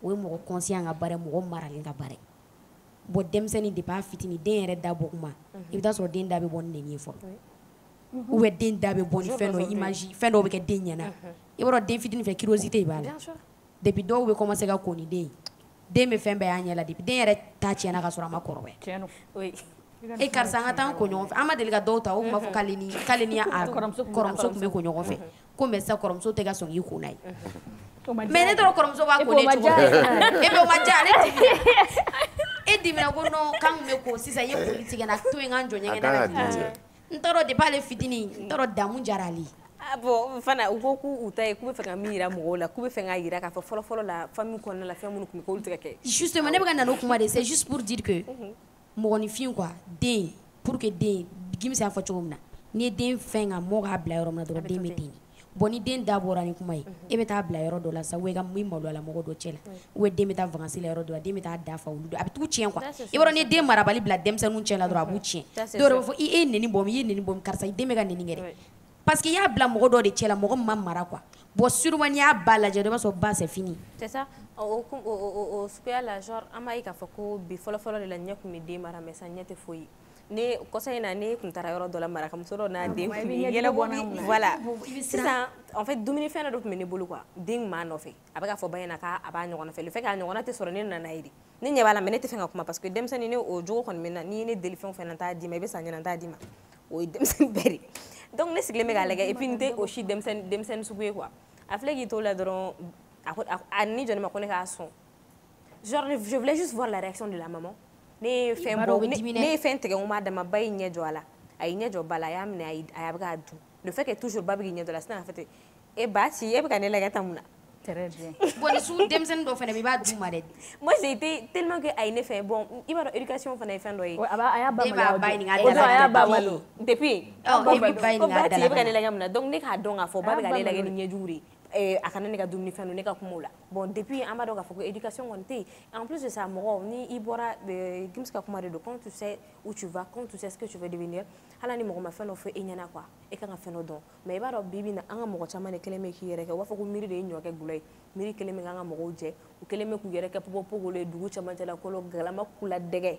o ye mɔgɔ conscient ka baara mɔgɔ maralen ka baara bon denmisɛnnin depuis a fitinin den yɛrɛ da bɔ kuma i bɛ taa sɔrɔ den da bɛ bɔ ni nɛni ye fɔlɔ ou bien den da bɛ bɔ ni fɛn dɔ image fɛn dɔw bɛ kɛ den ɲɛna i b'a dɔn den fitinin fɛ curiosité b'a la depuis dɔw bɛ commencer ka ko ni den ye den bɛ fɛn bɛɛ y'a ɲɛ la depuis den yɛrɛ ta tiɲɛna ka sɔrɔ a ma kɔrɔbaya e karisa an ka taa ko ɲɔgɔn fɛ an ma deli ka dɔw ta o tun b'a fɔ k'ale ni a kɔrɔmuso tun bɛ ko ɲɔgɔn fɛ ko mais sisan kɔrɔmuso tɛ ka sɔn k'i ko n'a ye mais ne tɔgɔ kɔrɔmuso b'a ko ne cogo e bɛ o ma diya ale dimina e dimina ko non k'an tun bɛ ko sisan i ye foli tigɛ n na to yen k'an jɔ ɲɛgɛn na n t'a dɔn depuis ale fitinin n t'a dɔn damu jara ale bon fana u ko k'u ta ye k'u bɛ fɛ ka min yira mɔgɔw la k'u bɛ fɛ k'a yira k'a fɔ fɔlɔ-fɔlɔ la famille kɔnɔna la fɛn minnu tun bɛ k'olu tɛ ka kɛ justement ne bɛ ka na n'o kuma de c'est juste pour dire que mɔgɔninfin quoi den pour que den gimisi y'a fɔ cogo min na n'i ye den fɛn ka mɔgɔ k'a bila yɔrɔ min na dɔrɔn den bɛ ten bon ni den da bɔra ni kuma ye e bɛ taa bila yɔrɔ dɔ la sa ou i ka min malo la mɔgɔ dɔ cɛ la ou den bɛ taa vacances la yɔrɔ dɔ la den bɛ taa da fa olu a bɛ t'u tiɲɛ quoi i b'a dɔn ni den marabali bila denmisɛnninw cɛ la dɔrɔn a b'u tiɲɛ dɔw yɛrɛ b'a fɔ i ye neni bɔ min i ye neni bɔ min karisa i den bɛ ka neni kɛ dɛ parce que i y'a bila mɔgɔ dɔ de cɛ la mɔgɔ min ma mara quoi bon sûrement n'i y'a ba lajɛ i b'a sɔrɔ ba c'est fini. C'est ça o suguya la genre an b'a ye k'a fɔ ko bi fɔlɔ-fɔlɔ de la ɲɛ tun bɛ den mara mais sa ɲɛ tɛ foyi ne kɔsa in na ne tun taara yɔrɔ dɔ la marakamuso dɔ n'a den tun bɛ yɛlɛbɔ voilà sisan en fait dumunifɛn dɔ tun bɛ ne bolo quoi den tun b'a nɔfɛ a bɛ k'a fɔ ba ɲɛna k'a b'a ɲɔgɔn fɛ le fait k'a ɲɔgɔnna tɛ sɔrɔ ne nana ye de ne ɲɛ b'a la mais ne tɛ fɛ ka kuma parce que denmisɛnnin ne o jogo kɔni bɛ na n'i ye ne deli fɛn o fɛn na n t'a d'i ma i bɛ san ɲɛna n t'a d'i ma o ye denmisɛnnin bɛɛ de donc ne sigilen bɛ k'a lajɛ et puis n tɛ o si denmisɛnnin sugu ye quoi a filɛ k'i to la dɔrɔn a ni jɔnni ma ko ne k'a sɔn genre je voulais juste voir la réaction de la maman ne ye fɛn bɔ ne ye fɛn tigɛ n b'a dama ba y'i ɲɛ jɔ a la a y'i ɲɛ jɔ ba la a y'a minɛ a bɛ k'a dun le fait que toujours ba bɛ k'i ɲɛ jɔ la sisan a fɛ ten e ba ci e bɛ ka ne lajɛ tan mun na. Très bien. Bon ni su denmisɛnnin dɔ fana bɛ i b'a d'u ma dɛ. Moi j'ai été tellement que a ye ne fɛ bon i b'a dɔn éducation fana ye fɛn dɔ ye. a y'a ba ɲininka a y'a ba malo depuis ko ba ci e bɛ ka ne lajɛ mun na donc ne k'a dɔn k'a fɔ ba bɛ ka ne lajɛ ni ɲɛjugu de ye a kana ne ka dumuni fɛn don ne ka kuma o la bon depuis an b'a dɔn k'a fɔ ko éducation kɔni tɛ yen en plus de ça mɔgɔ ni i bɔra Gims ka kuma de don quand tu sais où tu vas quand tu sais ce que tu veux devenir hali ni mɔgɔ ma fɛn dɔ fɔ e ɲɛna quoi e kan ka fɛn dɔ dɔn mais i b'a dɔn bi bi in na an ka mɔgɔ caman de kɛlen bɛ k'i yɛrɛ kɛ u b'a fɔ ko miiri de ye ɲɔ kɛ gulɔ ye miiri kɛlen bɛ k'an ka mɔgɔw jɛ u kɛlen bɛ k'u yɛrɛ kɛ popopogolo ye dugu cɛmancɛ la kolo galama kula dɛgɛ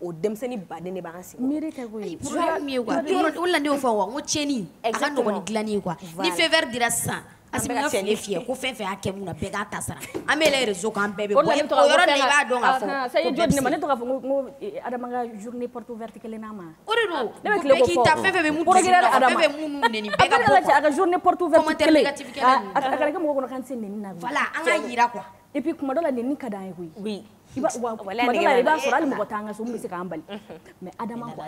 o denmisɛnnin baden de b'an sigi miiri tɛ ko ye problème ye quoi o la ne y'o fɔ wa n ko tiɲɛni a ka nɔgɔn ni dilanni ye quoi ni fɛn wɛrɛ dira sisan Asimi ka fini fiyɛ ko fɛn fɛn y'a kɛ mun na bɛɛ k'a ta sara an bɛ yɛlɛ réseau kan bɛɛ bɛ bɔ o yɔrɔ de i b'a dɔn k'a fɔ ça y est jɔdi ne ma ne to k'a fɔ ko Adama ka journée porte ouverte kelen n'a ma o de don bɛɛ k'i ta fɛn fɛn bɛ mun dusu la fɛn fɛn bɛ mun neni bɛɛ ka bɔ quoi a ka journée porte ouverte kelen a kana kɛ mɔgɔ kɔnɔ k'an tɛ se neni na voilà an ka yira quoi et puis kuma dɔ la neni ka d'an ye koyi oui kuma dɔ la i b'a sɔrɔ hali mɔgɔ t'an ka so mun bɛ se k'an bali mais Adama quoi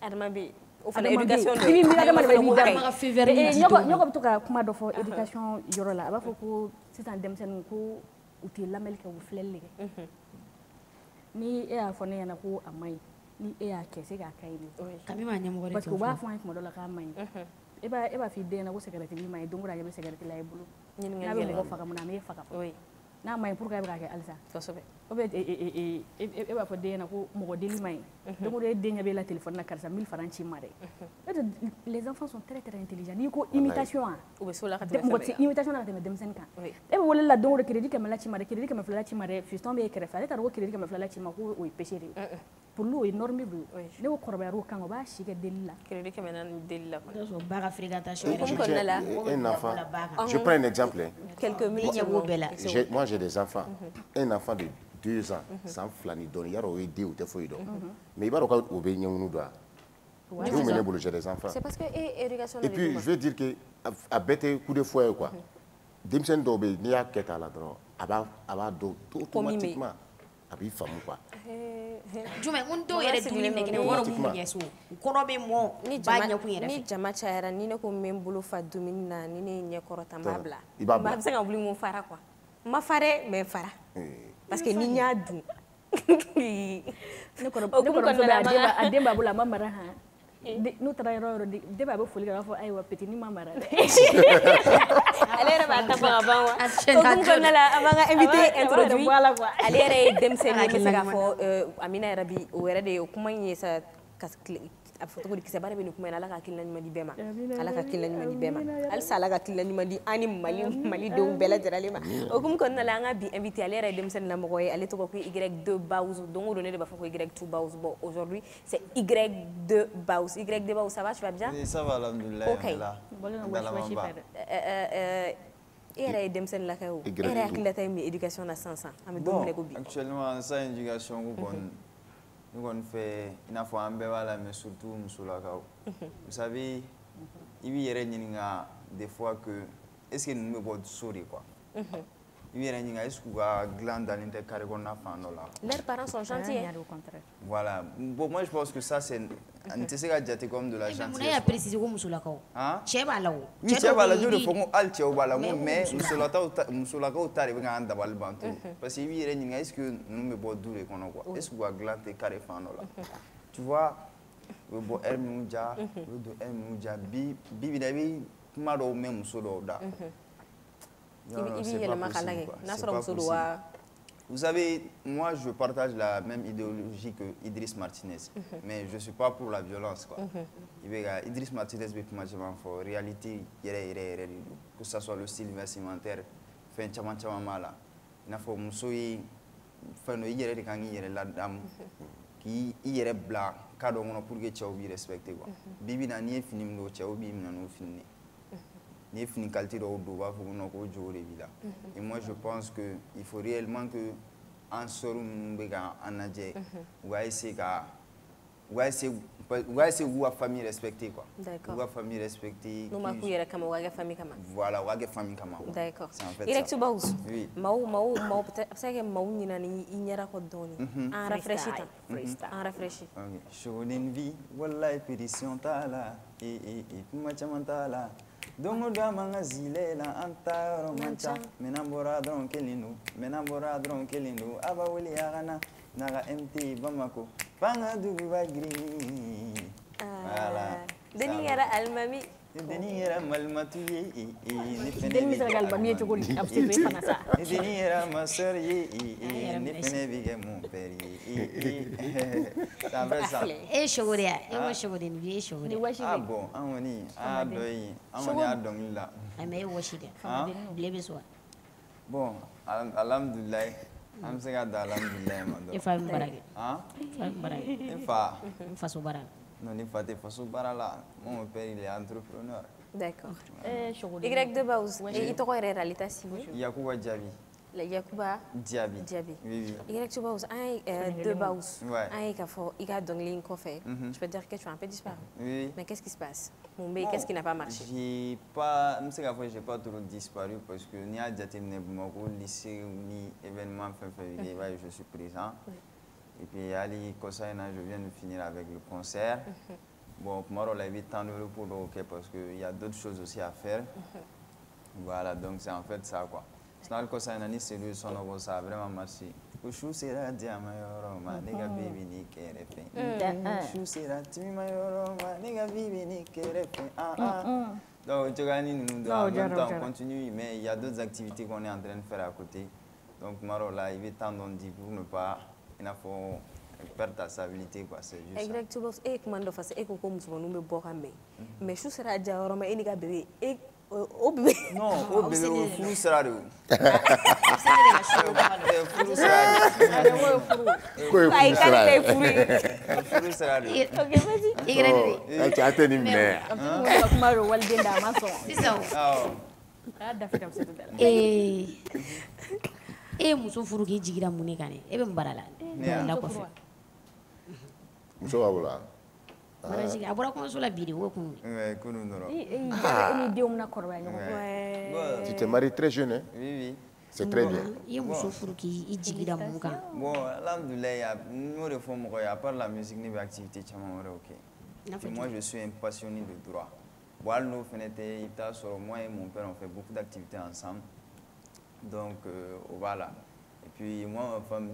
Adama bɛ o fana éducation de Adama de bɛ ka février ɲɔgɔn bɛ to ka kuma dɔ fɔ éducation yɔrɔ la a b'a fɔ ko sisan denmisɛnninw ko u tɛ lamɛnni kɛ u filɛli de kɛ ni e y'a fɔ ne ɲɛna ko a man ɲi ni e y'a kɛ c'est k'a ka ɲi de kabi maa ɲɛmɔgɔ de parce que u b'a fɔ an ye kuma dɔ la k'a man ɲi e b'a fɔ i den ɲɛna ko cigarette min man ɲi don o don a ɲɛ bɛ cigarette la i bolo n'a bɛ mɔgɔ faga mun na a m'e faga fɔ n'a man ɲi pourquoi e bɛ k'a kɛ halisa kosɛbɛ ou bien e b'a fɔ den ɲɛna ko mɔgɔ deli man ɲi donc o don e den ɲɛ b'e la téléphone na karisa 1000 francs ci ma dɛ les enfants sont très très intelligents n'i ko imitation u bɛ s'o la ka tɛmɛ mɔgɔ tɛ imitation na ka tɛmɛ denmisɛnnin kan e bɛ wele la don o don crédit 100 la ci ma dɛ crédit 200 la ci ma dɛ fiston b'e kɛrɛfɛ ale t'a dɔn ko crédit 200 la ci ma ko o ye péché de ye pour lui o ye norme de ye ne ko kɔrɔbayara o kan o b'a si kɛ deli la crédit 400 deli la quoi ba ka fréquentation un enfant je prends un exemple quelques minutes moi j'ai des enfants un enfant de 2 ans san fila ni dɔɔnin yarɔ o ye den o tɛ foyi dɔn mais i b'a dɔn k'o bɛ ɲɛŋunu dɔn wa denw bɛ ne bolo j'ai des enfants c'est parce que éducation et puis je veux dire que a bɛɛ tɛ coup de fouet ye quoi denmisɛnnin dɔw bɛ yen n'i y'a kɛ ta la dɔrɔn a b'a dɔn automatiquement a b'i faamu quoi jumɛn ko dɔw yɛrɛ dumuni nɛgɛnɛ wɔɔrɔ minnu ɲɛ so u kɔrɔ bɛ mɔ ba ɲɛkun yɛrɛ fɛ ni jama cayara ni ne ko n bɛ n bolo fa dumuni na ni ne ye ɲɛ kɔrɔta n b'a bila i b'a bila a bɛ se ka wuli n ko fara quoi n ma fa dɛ mais n fara parce que ni n y'a dun ne kɔrɔmuso bɛ a den b'a bolo a ma mara han n'u taara yɔrɔ o yɔrɔ den b'a bɛ foli kɛ a b'a fɔ ayiwa petit ni ma mara dɛ ale yɛrɛ b'a ta fɔ ka ban wa o hukumu kɔnɔna la an b'an ka invité introduit ale yɛrɛ ye denmisɛnnin ye n bɛ se k'a fɔ Amina yɛrɛ bi o yɛrɛ de ye o kuma in ye sa a bɛ fɔ cogo di kisɛ baara bɛ nin kuma in na Ala ka hakilina ɲuman di bɛɛ ma Ala ka hakilina ɲuman di bɛɛ ma halisa Ala ka hakilina ɲuman di an ni malidenw bɛɛ lajɛlen ma o hukumu kɔnɔna la an ka bi invité ale yɛrɛ ye denmisɛnnin lamɔgɔ ye ale tɔgɔ ko Y2 Bauz don o don ne de b'a fɔ ko Y2 Bauz bon aujourd'hui c'est Y2 Bauz Y2 Bauz ça va tu vas bien ça va alhamdoulilah ok e yɛrɛ ye denmisɛnnin lakɛ o e yɛrɛ hakilina ta ye min éducation na sisan an bɛ don min na ko bi actuellement ça éducation ko kɔni ne kɔni fɛ i n'a fɔ an bɛɛ b'a la mais surtout musolakaw vous savez i b'i yɛrɛ ɲininka des fois que est ce que ninnu bɛ bɔ so de quoi i b'i yɛrɛ ɲininka est ce que u ka dilan dalen tɛ carré kɔnɔna fan dɔ la leurs parents sont gentils voilà bon moi je pense que ça c'est n tɛ se ka jate comme de la gentillesse mun y'a préciser ko musolakaw cɛ b'a la o oui cɛ b'a la n'o de fɔ ko hali cɛw b'a la mais musolakaw ta de bɛ k'an dabali ban tout parce que i b'i yɛrɛ ɲininka est ce que ninnu bɛ bɔ du de kɔnɔ quoi est ce que u ka dilan tɛ carré fan dɔ la tu vois u bɛ bɔ heure minnu ja u bɛ don heure minnu ja bi bi in na i bɛ kuma dɔw mɛn muso dɔw da. Vous savez, moi je partage la même idéologie que Idriss Martinez, mais je ne suis pas pour la violence. Idriss Martinez veut que en réalité, que ce soit le style vestimentaire, fait un mal. Il y a des gens qui qui est blanc, pour que tu sois respecté. Bibi n'a ni fini, tu as oublié, fini. Ni fini qualité de doba pour nous et moi je pense que il faut réellement que en sorte nous en adje ou essayer ou famille respectée quoi. D'accord. Ou famille respectée. Nous ma couille comme ou famille comme. Voilà, ou famille comme. D'accord. Direct sur Baous. Oui. Mau peut-être parce que mau ni na ni ignara ko doni. En rafraîchit. En rafraîchit. OK. Choline vie, wallahi pédition tala et kuma chamantala. Dongo manga zile la anta romancha menambora dron kelinu aba wili agana naga MT Bamako panga dugu bagrini voilà deni era almami deni era malmatu ye deni segal ba mi to ni abse fana sa deni era masor ye ne fene bige mon père ça va ça shogoria mo shogode ni shogode ah bon amoni adoi amoni adongila mais washide blebe so bon alhamdulillah am se ga alhamdulillah mando e fa barage fa so barage non il faut façon barala mon père il est entrepreneur. D'accord. Y de Baous et il te réalité si vous. Yakuba Diaby. La Yakuba Diaby. Oui. Y de Baous de Baous. Un café il a donc ligne coffee. Je peux dire que tu as un peu disparu. Oui. Mais qu'est-ce qui se passe? Mais qu'est-ce qui n'a pas marché? J'ai pas trop disparu parce que ni à Djatim ni Bamako lycée ni événement fin février je suis présent. Et puis, Ali Kosaina, je viens de finir avec le concert. Bon, pour moi, il y a 8 ans de repos parce qu'il y a d'autres choses aussi à faire. Voilà, donc c'est en fait ça, quoi. Sinon, Kosaina, c'est lui, son nom, ça a vraiment marché. Chou sera diamayoro, ma nigga baby ni kerefe. Chou sera timayoro, ma nigga baby ni kerefe. Donc, en même temps, on continue, mais il y a d'autres activités qu'on est en train de faire à côté. Donc, Marola, il est temps d'en dire pour ne pas. Il faut perdre ta stabilité quoi, c'est juste exactement et comment de faire et comme nous nous borame mais chou sera déjà roma et niga bébé et au bébé non au bébé au fou sera de fou sera de OK vas-y tu as tenu mais maro waldenda maso c'est ça muso furu ki jigira mun kan e be mbarala la ko fe muso wala mara jigi abura ko so la biri wo kun kunu ndoro ni diom na korba ni tu te maries très jeune hein? Oui c'est très bien ye muso furu ki jigira mun kan bon alhamdoulillah ya mo de fo mo ko ya par la musique ni activité chama wala OK moi je suis un passionné de droit bon nous fenêtre ita sur moi et mon père on fait beaucoup d'activités ensemble. Donc voilà. Et puis moi, ma femme,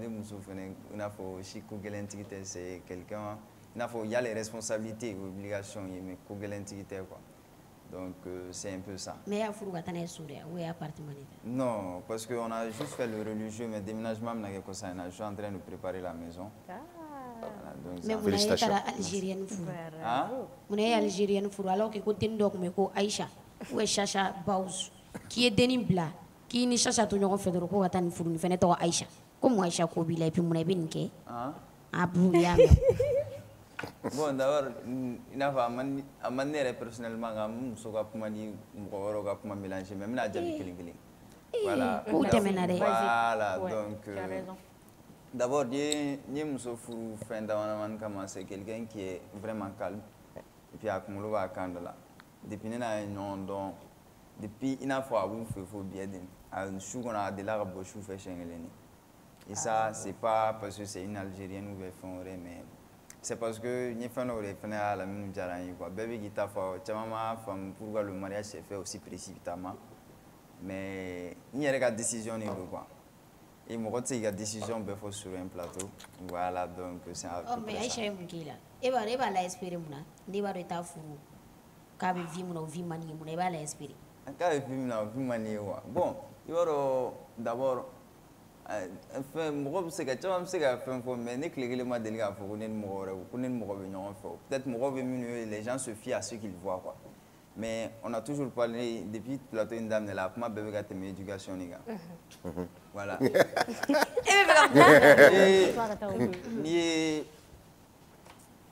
c'est quelqu'un. Il y a les responsabilités, les obligations, mais quoi. Donc c'est un peu ça. Mais il y a appartement. Non, parce qu'on a juste fait le religieux, mais déménagement, je suis en train de préparer la maison. Voilà, donc mais vous êtes algérienne fou. Vous êtes algérienne fou. Alors que côté donc mais ko Aïcha ou Chacha Baous qui est Denis Bla. Qui ni chacha to ɲɔgɔn fɛ dɔrɔn ko ka taa nin furu nin fɛnɛ tɔgɔ Aïcha comme Aïcha ko b'i la et puis mun na i bɛ nin kɛ bon d'abord il n'a pas a man ne yɛrɛ personnellement nka muso ka kuma ni mɔgɔ wɛrɛw ka kuma mélanger mais n bɛna jaabi kelen kelen voilà kow tɛmɛna dɛ voilà donc d'abord n ye muso furu fɛn damadamani kama c'est quelqu'un qui est vraiment calme et puis a kunkolo b'a kan dɔ la depuis ne n'a ye ɲɔgɔn dɔn depuis il n'a pas eu fait faut bien dire je qu'on a de la boche fait chez et ça c'est pas parce que c'est une Algérienne ou bien fondée mais c'est parce que ni fan aurait fait à la même jarani quoi bébé qui t'a fait ma femme pourquoi le mariage s'est fait aussi précipitamment mais il y a une décision ni quoi et moi quand c'est une décision ben faut sur un plateau voilà donc c'est un mais Aïcha est mukila et bah la espérer muna ni ba reta furu k'a bɛ vie mun na o vie man di mun na i b'a la espérer. K'a bɛ vie mun na o vie man di quoi. Bon i b'a dɔn d'abord fɛn mɔgɔ bɛ se ka caman bɛ se ka fɛn fɔ mais ne tile kelen ma deli k'a fɔ ko ne ni mɔgɔ wɛrɛ ko ne ni mɔgɔ bɛ ɲɔgɔn fɛ peut-être mɔgɔ bɛ minnu ye les gens se fient à ce qu'ils voient quoi. Mais on a toujours parlé depuis plateau in daminɛ la kuma bɛɛ bɛ ka tɛmɛ éducation de kan. Voilà. E bɛ fɛ ka n'i ye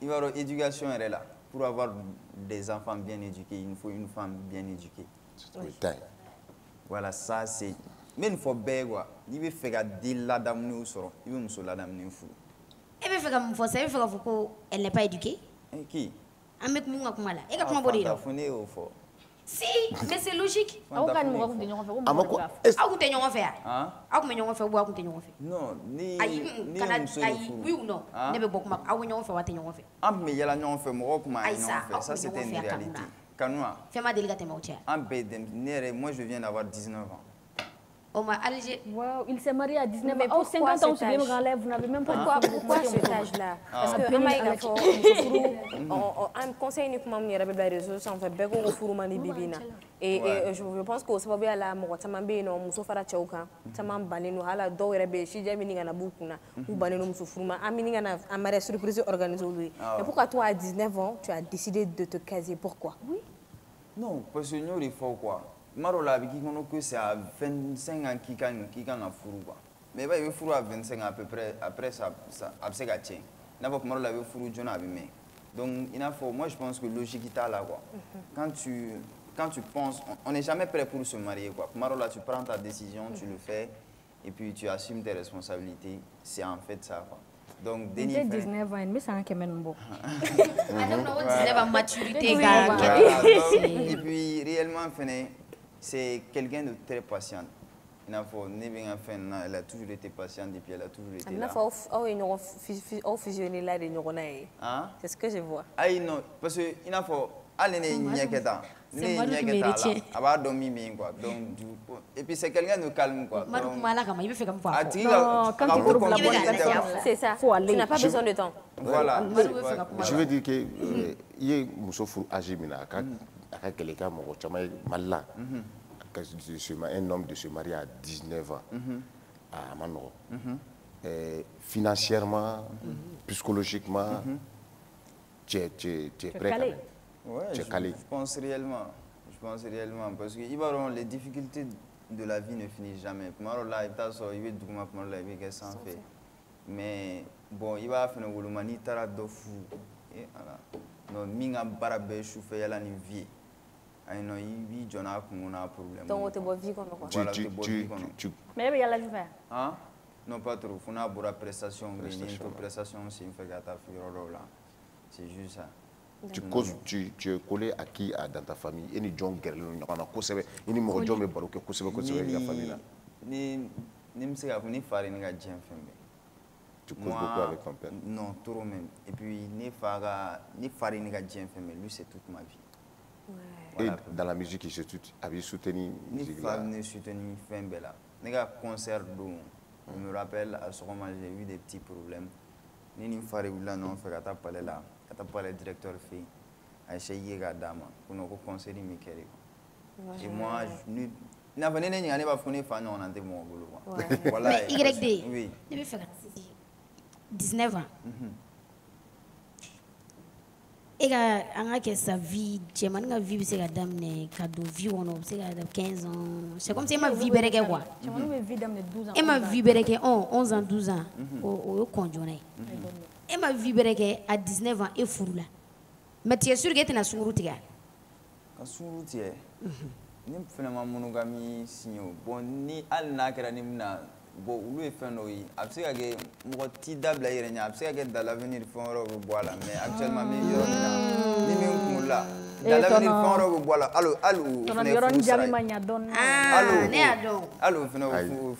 i b'a dɔn éducation yɛrɛ la pour avoir des enfants bien éduqués il faut une femme bien éduquée. Voilà ça c'est n bɛ nin fɔ bɛɛ ye quoi n'i bɛ fɛ ka den ladamulenw sɔrɔ i bɛ muso ladamulen furu. E bɛ fɛ ka mun fɔ sisan e bɛ fɛ ka fɔ ko elle n'est pas éduquée. Qui? An bɛ mun ka kuma la e ka kuma bɔ de la. Fɔ ne y'o fɔ. Si mais c'est logique. Aw ka ni mɔgɔ tun tɛ ɲɔgɔn fɛ ko mɔgɔ aw tun tɛ ɲɔgɔn fɛ yan. Aw tun bɛ ɲɔgɔn fɛ ou aw tun tɛ ɲɔgɔn fɛ. Non ni ayi oui ou non ne bɛ bɔ kuma aw bɛ ɲɔgɔn fɛ wa tɛ ɲɔgɔn fɛ. An tun bɛ yala ɲɔgɔn fɛ mɔgɔw tun b'a ye ɲɔgɔn fɛ ça c'était une réalité. Kanu wa. Fɛn ma deli ka tɛmɛ aw cɛ. An bɛɛ ne yɛrɛ moi je viens d'avoir 19 ans. Oh ma Alger. Wow, il s'est marié à 19 ans. Oh, 50 ans, c'est bien grand vous n'avez même pas pourquoi cet âge-là? Parce que un conseil uniquement sur les réseaux sociaux, on fait beaucoup de fourmani bibina. Et je pense que ça va bien la mort. Ça m'a bien non, muso fara chauka. Ça m'a banni nous hala do rebe. Si j'ai mis na bukuna ou banni nous muso fourma. Amini na amare surprise organisée lui. Et pourquoi toi à 19 ans tu as décidé de te caser? Pourquoi? Oui. Non, parce que nous il faut quoi? Marola qui connaît que c'est à 25 ans qui gagne un fourou quoi. Mais il y a fourou à 25 ans à peu près après ça a se gâché. N'a pas que Marola veut fourou John abîmé. Donc il faut moi je pense que logique est là quoi. Quand tu penses on n'est jamais prêt pour se marier quoi. Marola tu prends ta décision, tu le fais et puis tu assumes tes responsabilités. C'est en fait ça quoi. Donc Denis 19 ans mais ça quand même bon. 19 ans maturité et puis réellement c'est quelqu'un de très patient. Elle a toujours été patiente et puis elle a toujours été là. C'est ce que je vois. Ah non, parce que il a faut aller et puis c'est quelqu'un de calme quoi. C'est ça. Tu n'as pas besoin de temps. Voilà. Je veux dire que il y a Moussoufou Ajimina quelqu'un malin. Un homme de se marier à 19 ans à Manoro. Financièrement, psychologiquement, tu es prêt. Je pense réellement. Parce que les difficultés de la vie ne finissent jamais. Mais bon, il va faire une tara de fou. Non, minga barabe chauffé à la vie. Donc, tu vois vie comme mais il y a la vie. Non, pas trop. Il faut une prestation. C'est une c'est juste ça. Tu es collé à qui dans ta famille? Et ni John Gerlin, il ni Mojo me baroque, la famille. Tu causes beaucoup avec ton père? Non, trop même. Et puis, ni farine lui, c'est toute ma vie. Ouais. Et dans la musique, il se avait soutenu musique là. Il soutenu Fembela. Les gars concert d'eau. Je me rappelle à ce moment j'ai eu des petits problèmes. Ni faré ou là non fait qu'à parler là, qu'à parler directeur fait. À essayer à dama pour nous concert Michael. Et moi il n'a pas né ni année pas fini fan on entend mon boulot. Voilà. Mais YD. Oui. Il fait 19 ans. Et que sa vie, j'ai ma vie, c'est la dame, cadeau, vie, on c'est 15 ans. C'est comme si ma vie, béréquée quoi. Et ma vie, béréquée, 11 ans, 12 ans, au conjoint. Et ma vie, béréquée, à 19 ans, et fou là. Mais tu es sûr que tu es sur route. Sur route, ni finalement monogamie, signaux. Bon, ni al nakera ni mna. Bon, lui est fait nous. Après, il y a mon petit dable à Irène. Après, il y a dans l'avenir, il faut en revoir là. Mais actuellement, il y a là. Dans l'avenir, il faut en revoir là. Allô, allô. Allô,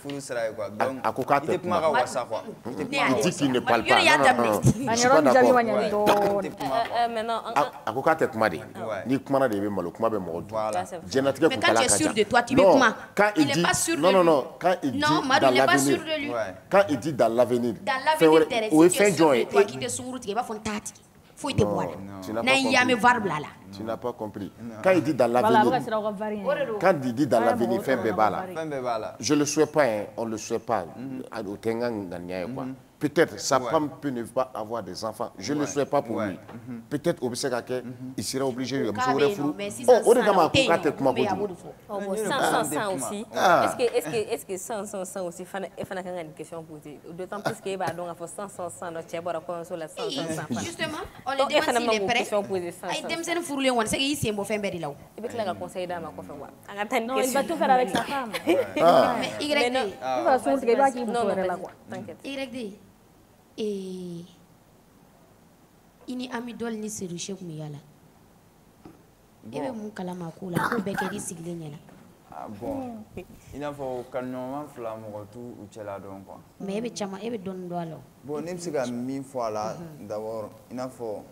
vous savez quoi. Donc, il est pas mal ça quoi. Il dit qu'il ne parle pas. Maintenant, à quoi tête madi. Ni comment de malo, comment be mo. Voilà. Mais quand tu es sûr de toi, tu veux comment? Il n'est pas sûr de lui. Non, quand il dit non, Madou n'est pas sûr de lui. Quand il dit dans l'avenir. Dans l'avenir, tu es sûr de toi qui te sur route, il va faire tati. faut te boire. Tu n'as pas compris. Quand il dit dans l'avenir, quand il dit dans l'avenir, je ne le souhaite pas, on ne le souhaite pas. Peut-être sa femme peut ne pas avoir des enfants. Je ne le souhaite pas pour lui. Peut-être il sera obligé de aussi. Est-ce que sans aussi, il faut une question posée. D'autant plus qu'il y a donc sans justement, on les demande s'il est prêt. Non, il va tout faire avec sa femme. Ini ami dol ni seruche ku yala ebe mun kala makula ko be ke di sigle nyala bon ina fo kanoma fla mo tu u cela don quoi mais ebe chama ebe don do alo bon nem siga min fo ala d'abord ina fo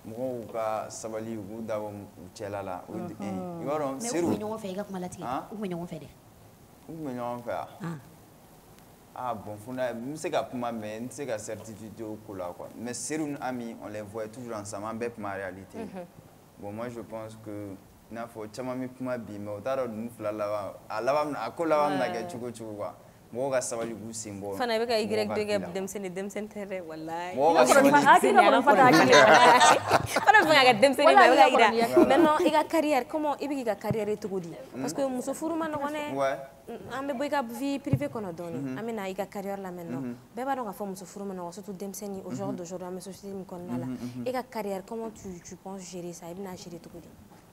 mo ka sabali u d'abord u cela la u yoro seru mais ñoo fe ga kuma lati u me ñoo fe de u me ñoo fe ah bon, je ne sais pas certifié au cola quoi. Mais c'est une amie, on les voit toujours ensemble, avec ma réalité. Bon, moi je pense que il faut que tu aies ma vie, mais au-delà de nous, à quoi la va me tu vois. Moi, je sais pas du symbole. Fana avec Y de demsen terre, wallahi. Maintenant, il a carrière, comment il a carrière et tout dit. Parce que muso furu man on ambe boyka vie privée qu'on a donné. Amena il a carrière là maintenant. Beba donc a fait muso furu man surtout demseni au jour d'aujourd'hui mais société me connaît là. Il a carrière, comment tu penses gérer ça? Il n'a géré tout dit.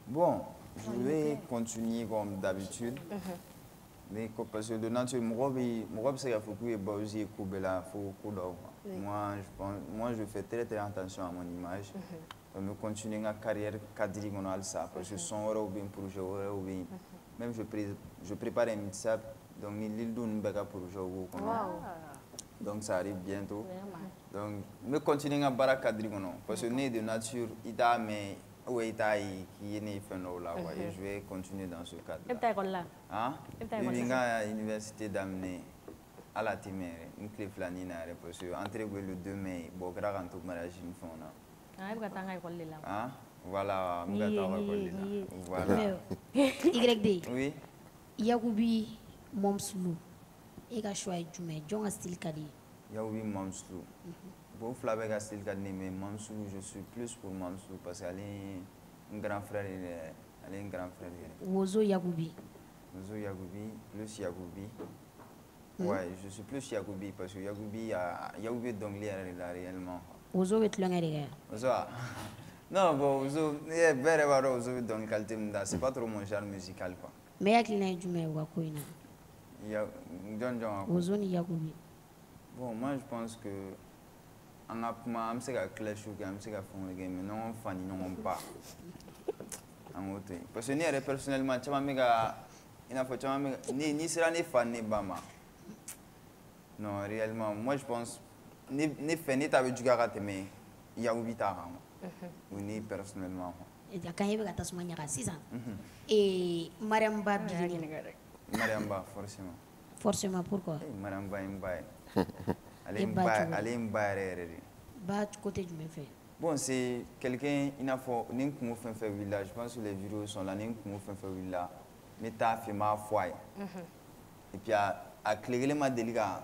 Bon, je vais continuer comme d'habitude. Mais parce que de nature, moi c'est qu'il faut que Baouzi Koubela faut moi je fais très attention à mon image. Je me continue ma carrière cadre comme ça parce que son heure ou bien projet ou bien même je prépare un mixtape donc l'île donne baga projet ou donc ça arrive bientôt. Donc me continue à barra cadre comme parce que né de nature il a mais oui, qui est né là, et je vais continuer dans ce cadre. Et tu là? Hein? Je viens à l'université d'amener à la Timère, une clé flanine, parce que entrer le 2 mai, bon, grave en tout mariage, une fois. Ah, voilà, voilà. YD. Oui. Yagoubi Momslou. Et a choisi du John Astil Kadi. Yagoubi Momslou. Bon, Flavie Gastel Gadné, mais Mamsou, je suis plus pour Mamsou parce qu'elle est un grand frère. Elle est un grand frère. Wozo Yagoubi. Wozo Yagoubi, plus Yagoubi. Ouais, je suis plus Yagoubi parce que Yagoubi donc là réellement. Wozo est long derrière. Wozo. Non, bon, Wozo, Wozo donc qualité c'est pas trop mon genre musical quoi. Mais il y a qui du mais Wakoina. Wozo ni Yagoubi. Bon, moi je pense que on a pas c'est que clash ou c'est que font le game mais non fan non pas en autre parce que ni personnellement tu m'as méga il a fait tu m'as ni sera ni fan ni bama non réellement moi je pense ni fan ni t'avais du karaté mais il y a oublié ta ou ni personnellement et quand il va ta soigner à 6 ans et Mariamba Mariamba forcément pourquoi Mariamba Allez me Bah, côté du méfait. Bon, c'est quelqu'un, il a fait un village. Je pense que les vidéos sont là, il a fait un village. Mais tu as fait ma foi. Et puis, à clairer ma délicat,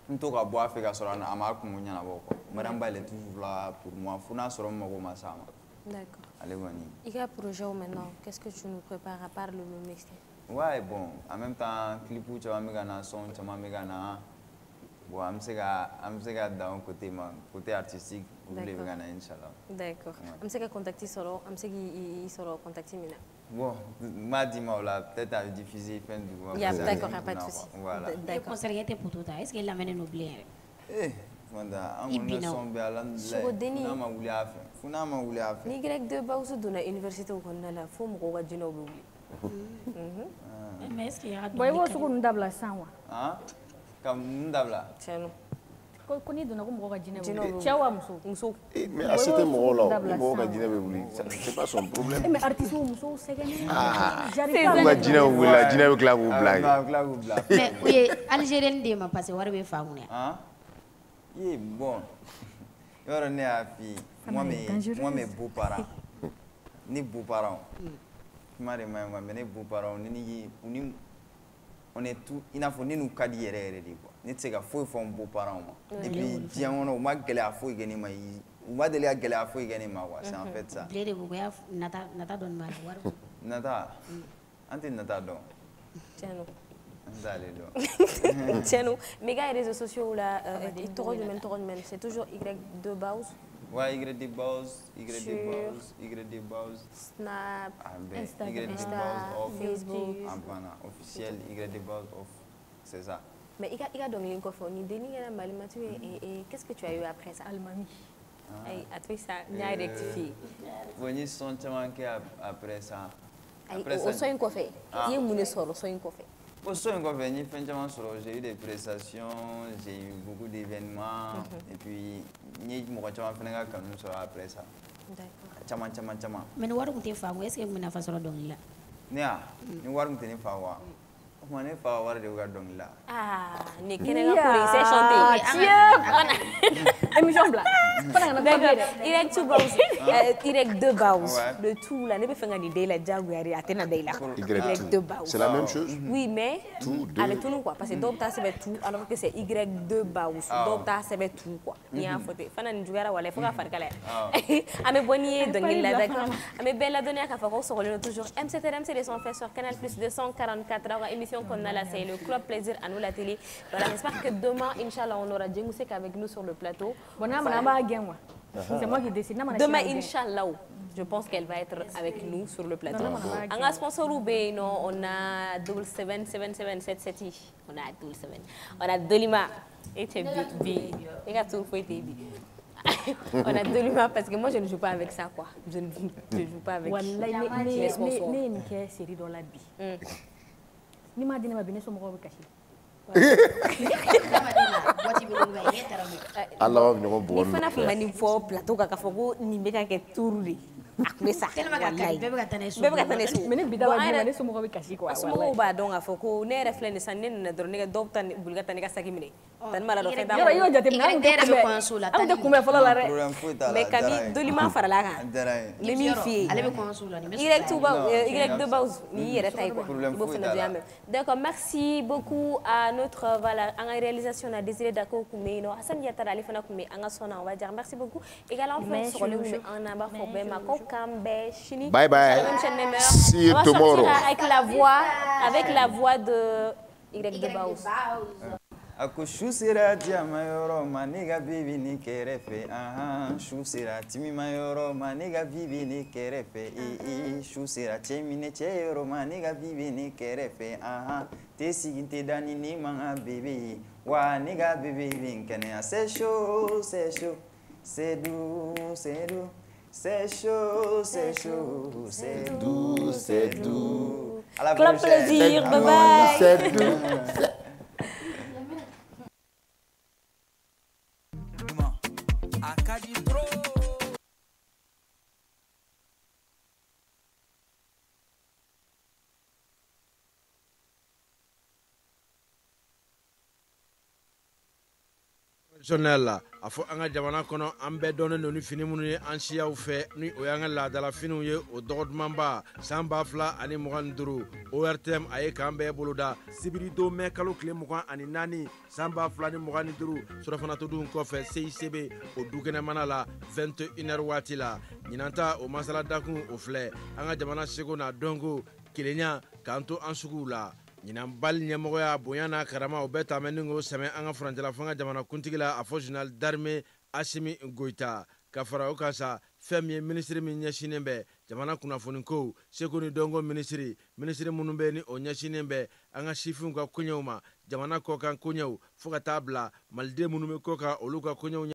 on t'a boire faire ça à ma commune. Madame Bail est toujours là pour moi. Il faut que je sois D'accord. Allez, Wani. Il y a un projet maintenant. Qu'est-ce que tu nous prépares à part le mixtape? Ouais, bon, en même temps, clip où tu vas me gagner un son, tu vas me gagner un. Bon, je suis dans côté artistique, vous voulez gagner, Inch'Allah. D'accord. Je suis contacté sur contacté Mina. Bon, m'a dit peut-être à diffuser plein de d'accord, pas de souci. Voilà. D'accord. Pour tout ça. Est-ce qu'elle l'amène oublier? Wanda, on sombe à ni grec de Baoussou de l'université au Kondala, faut me revoir du Nobu. Mais est-ce qu'il y a des gens qui ont d'abla sans ah? Comme d'abla. Tiens, nous connais de nos mots à Djinné. Tchawa Moussou. Mais à ce moment-là, c'est pas son problème. Mais artiste Moussou, c'est gagné. J'arrive pas à Djinné ou la Djinné ou Glagou Blague. Mais oui, Algérienne, ma passe, on va faire. Ah? Bon. yɔrɔ ne y'a fi moi mes beaux-parents ni beaux-parents kuma de ma mais ne beaux-parents ni on est tout il n'a faut ni nous ka di yɛrɛ yɛrɛ de quoi ne tɛ se ka foyi fɔ n beaux-parents ma et puis diɲɛ kɔnɔ u ma gɛlɛya foyi kɛ ne ma u ma deli ka gɛlɛya foyi kɛ ne ma quoi c'est en fait ça. Tile de ko ya nata dɔɔni b'a la wari. Nata an tɛ nata dɔn. Tiens non. An t'ale dɔn. Tiens non. Mais gars les réseaux sociaux là tɔgɔ jumɛn c'est toujours Y2 Bawz. Ouais, YD Bawz, Snap, Instagram, Facebook, officiel, YD Bawz off, c'est ça. Mais il y a donc une fois, ni Denis et Malimatu et qu'est-ce que tu as eu après ça? Almami. À toi ça, il y a rectifié. Venir son manqué après ça. Après ça. Au soin quoi fait? Il y a mon essor, au soin quoi fait? Au soin quoi fait? J'ai eu des prestations, j'ai eu beaucoup d'événements et puis ni moi tu m'as fait un comme nous après ça. D'accord. Chama. Mais nous warung te famu, est-ce que vous n'avez pas solo dong la? Nia, nous warung te ne fawa. Moi ne fawa de uga dong la. Ah, ni kene ga pour c'est chanter. Tiens, émission blanc. Y2 Bawz, le tout là, ne peut faire des délais jaguari à tena délai. Y2 Bawz. C'est la même chose. Oui, mais avec tout quoi, parce que d'autres c'est tout, alors que c'est Y2 Bawz. D'autres c'est tout quoi. Il y a un faute. Fana ni jugara wala, faut faire calé. Ame boni dongil la d'accord. Ame bella donner à Kafako sur le toujours M7RMC les sont fait sur Canal Plus 244 heures émission qu'on a là, c'est le Club Plaisir à nous la télé. Voilà, j'espère que demain inchallah on aura Djengusek avec nous sur le plateau. C'est moi qui décide. Demain, Inch'Allah, je pense qu'elle va être avec nous sur le plateau. On a sponsor Oubé, on a 777777. On a 77. On a Dolima. Et tu es bien. Et tout faut être bien. On a Dolima parce que moi je ne joue pas avec ça quoi. Je ne joue pas avec les sponsors. Mais une série dans la vie. Ni m'a dit ma bien sur mon caché. Allah va venir ni fana fanga ni fo plateau ka fɔ ko nin bɛ ka kɛ tour de a kun bɛ sa wallahi bɛɛ bɛ ka taa n'a ye so mais ne bi da wa ne somɔgɔw bɛ kasi quoi somɔgɔw b'a dɔn k'a fɔ ko ne yɛrɛ filɛ nin san ne nana dɔrɔn ne ka dɔw bɛ taa boli ka taa ne ka saki minɛ tani m'a la dɔn fɛn t'a yɔrɔ y'o jateminɛ anw tɛ kunbɛn fɔlɔ la dɛ mais kami Dolima farala kan n bɛ min f'i ye Y2 Bawz ni yɛrɛ ta ye quoi i b'o fana dɔn mɛn d'accord merci beaucoup à notre voilà an ka réalisation na Désiré Dako kun bɛ yen nɔ Hassan Diatara ale fana kun bɛ an ka sɔn na on va dire merci beaucoup également fɛn sɔgɔlen kun bɛ an na an b'a fɔ bɛɛ ma ko kan bɛɛ sini bye bye see you tomorrow avec la voix de Y2 Bawz. Ako shusira jama yoro maniga bibi ni kerefe shusira timi mayoro maniga bibi ni kerefe shusira chemine cheyoro maniga bibi ni kerefe te siginte dani ni manga bibi wa niga bibi vinkene c'est chaud c'est doux c'est chaud c'est doux à la Club Plaisir, bye bye. C'est doux. La a fɔ an ka jamana kɔnɔ an bɛɛ dɔnnen don ni fini minnu ye an siyaw fɛ ni o y'an ka laadala finiw ye o dɔgɔdumanba san 2025 ORTM a ye k'an bɛɛ boloda sibiri don mɛn kalo tile 24 san 2025 surafanato-dun kɔfɛ CICB o dukɛnɛmana la 21h waati la ɲinanta o masala dakun o filɛ an ka jamana sego n'a dɔnko kelenya k'an to an suguw la ɲinan bali ɲɛmɔgɔya bonya n'a karama o bɛɛ taamɛ ni k'o sɛmɛ an ka furancɛla fanga jamana kuntigi la a fɔ général d'armée Asimi Goita ka fara o kan sa fɛn min ye ministre min ɲɛsinen bɛ jamana kunnafoni ko seko ni dɔnko ministre minnu bɛ ni o ɲɛsinen bɛ an ka sifinw ka koɲɛw ma jamana kɔkan koɲɛw fo ka taa bila maliden minnu bɛ kɔ kan olu ka koɲɛw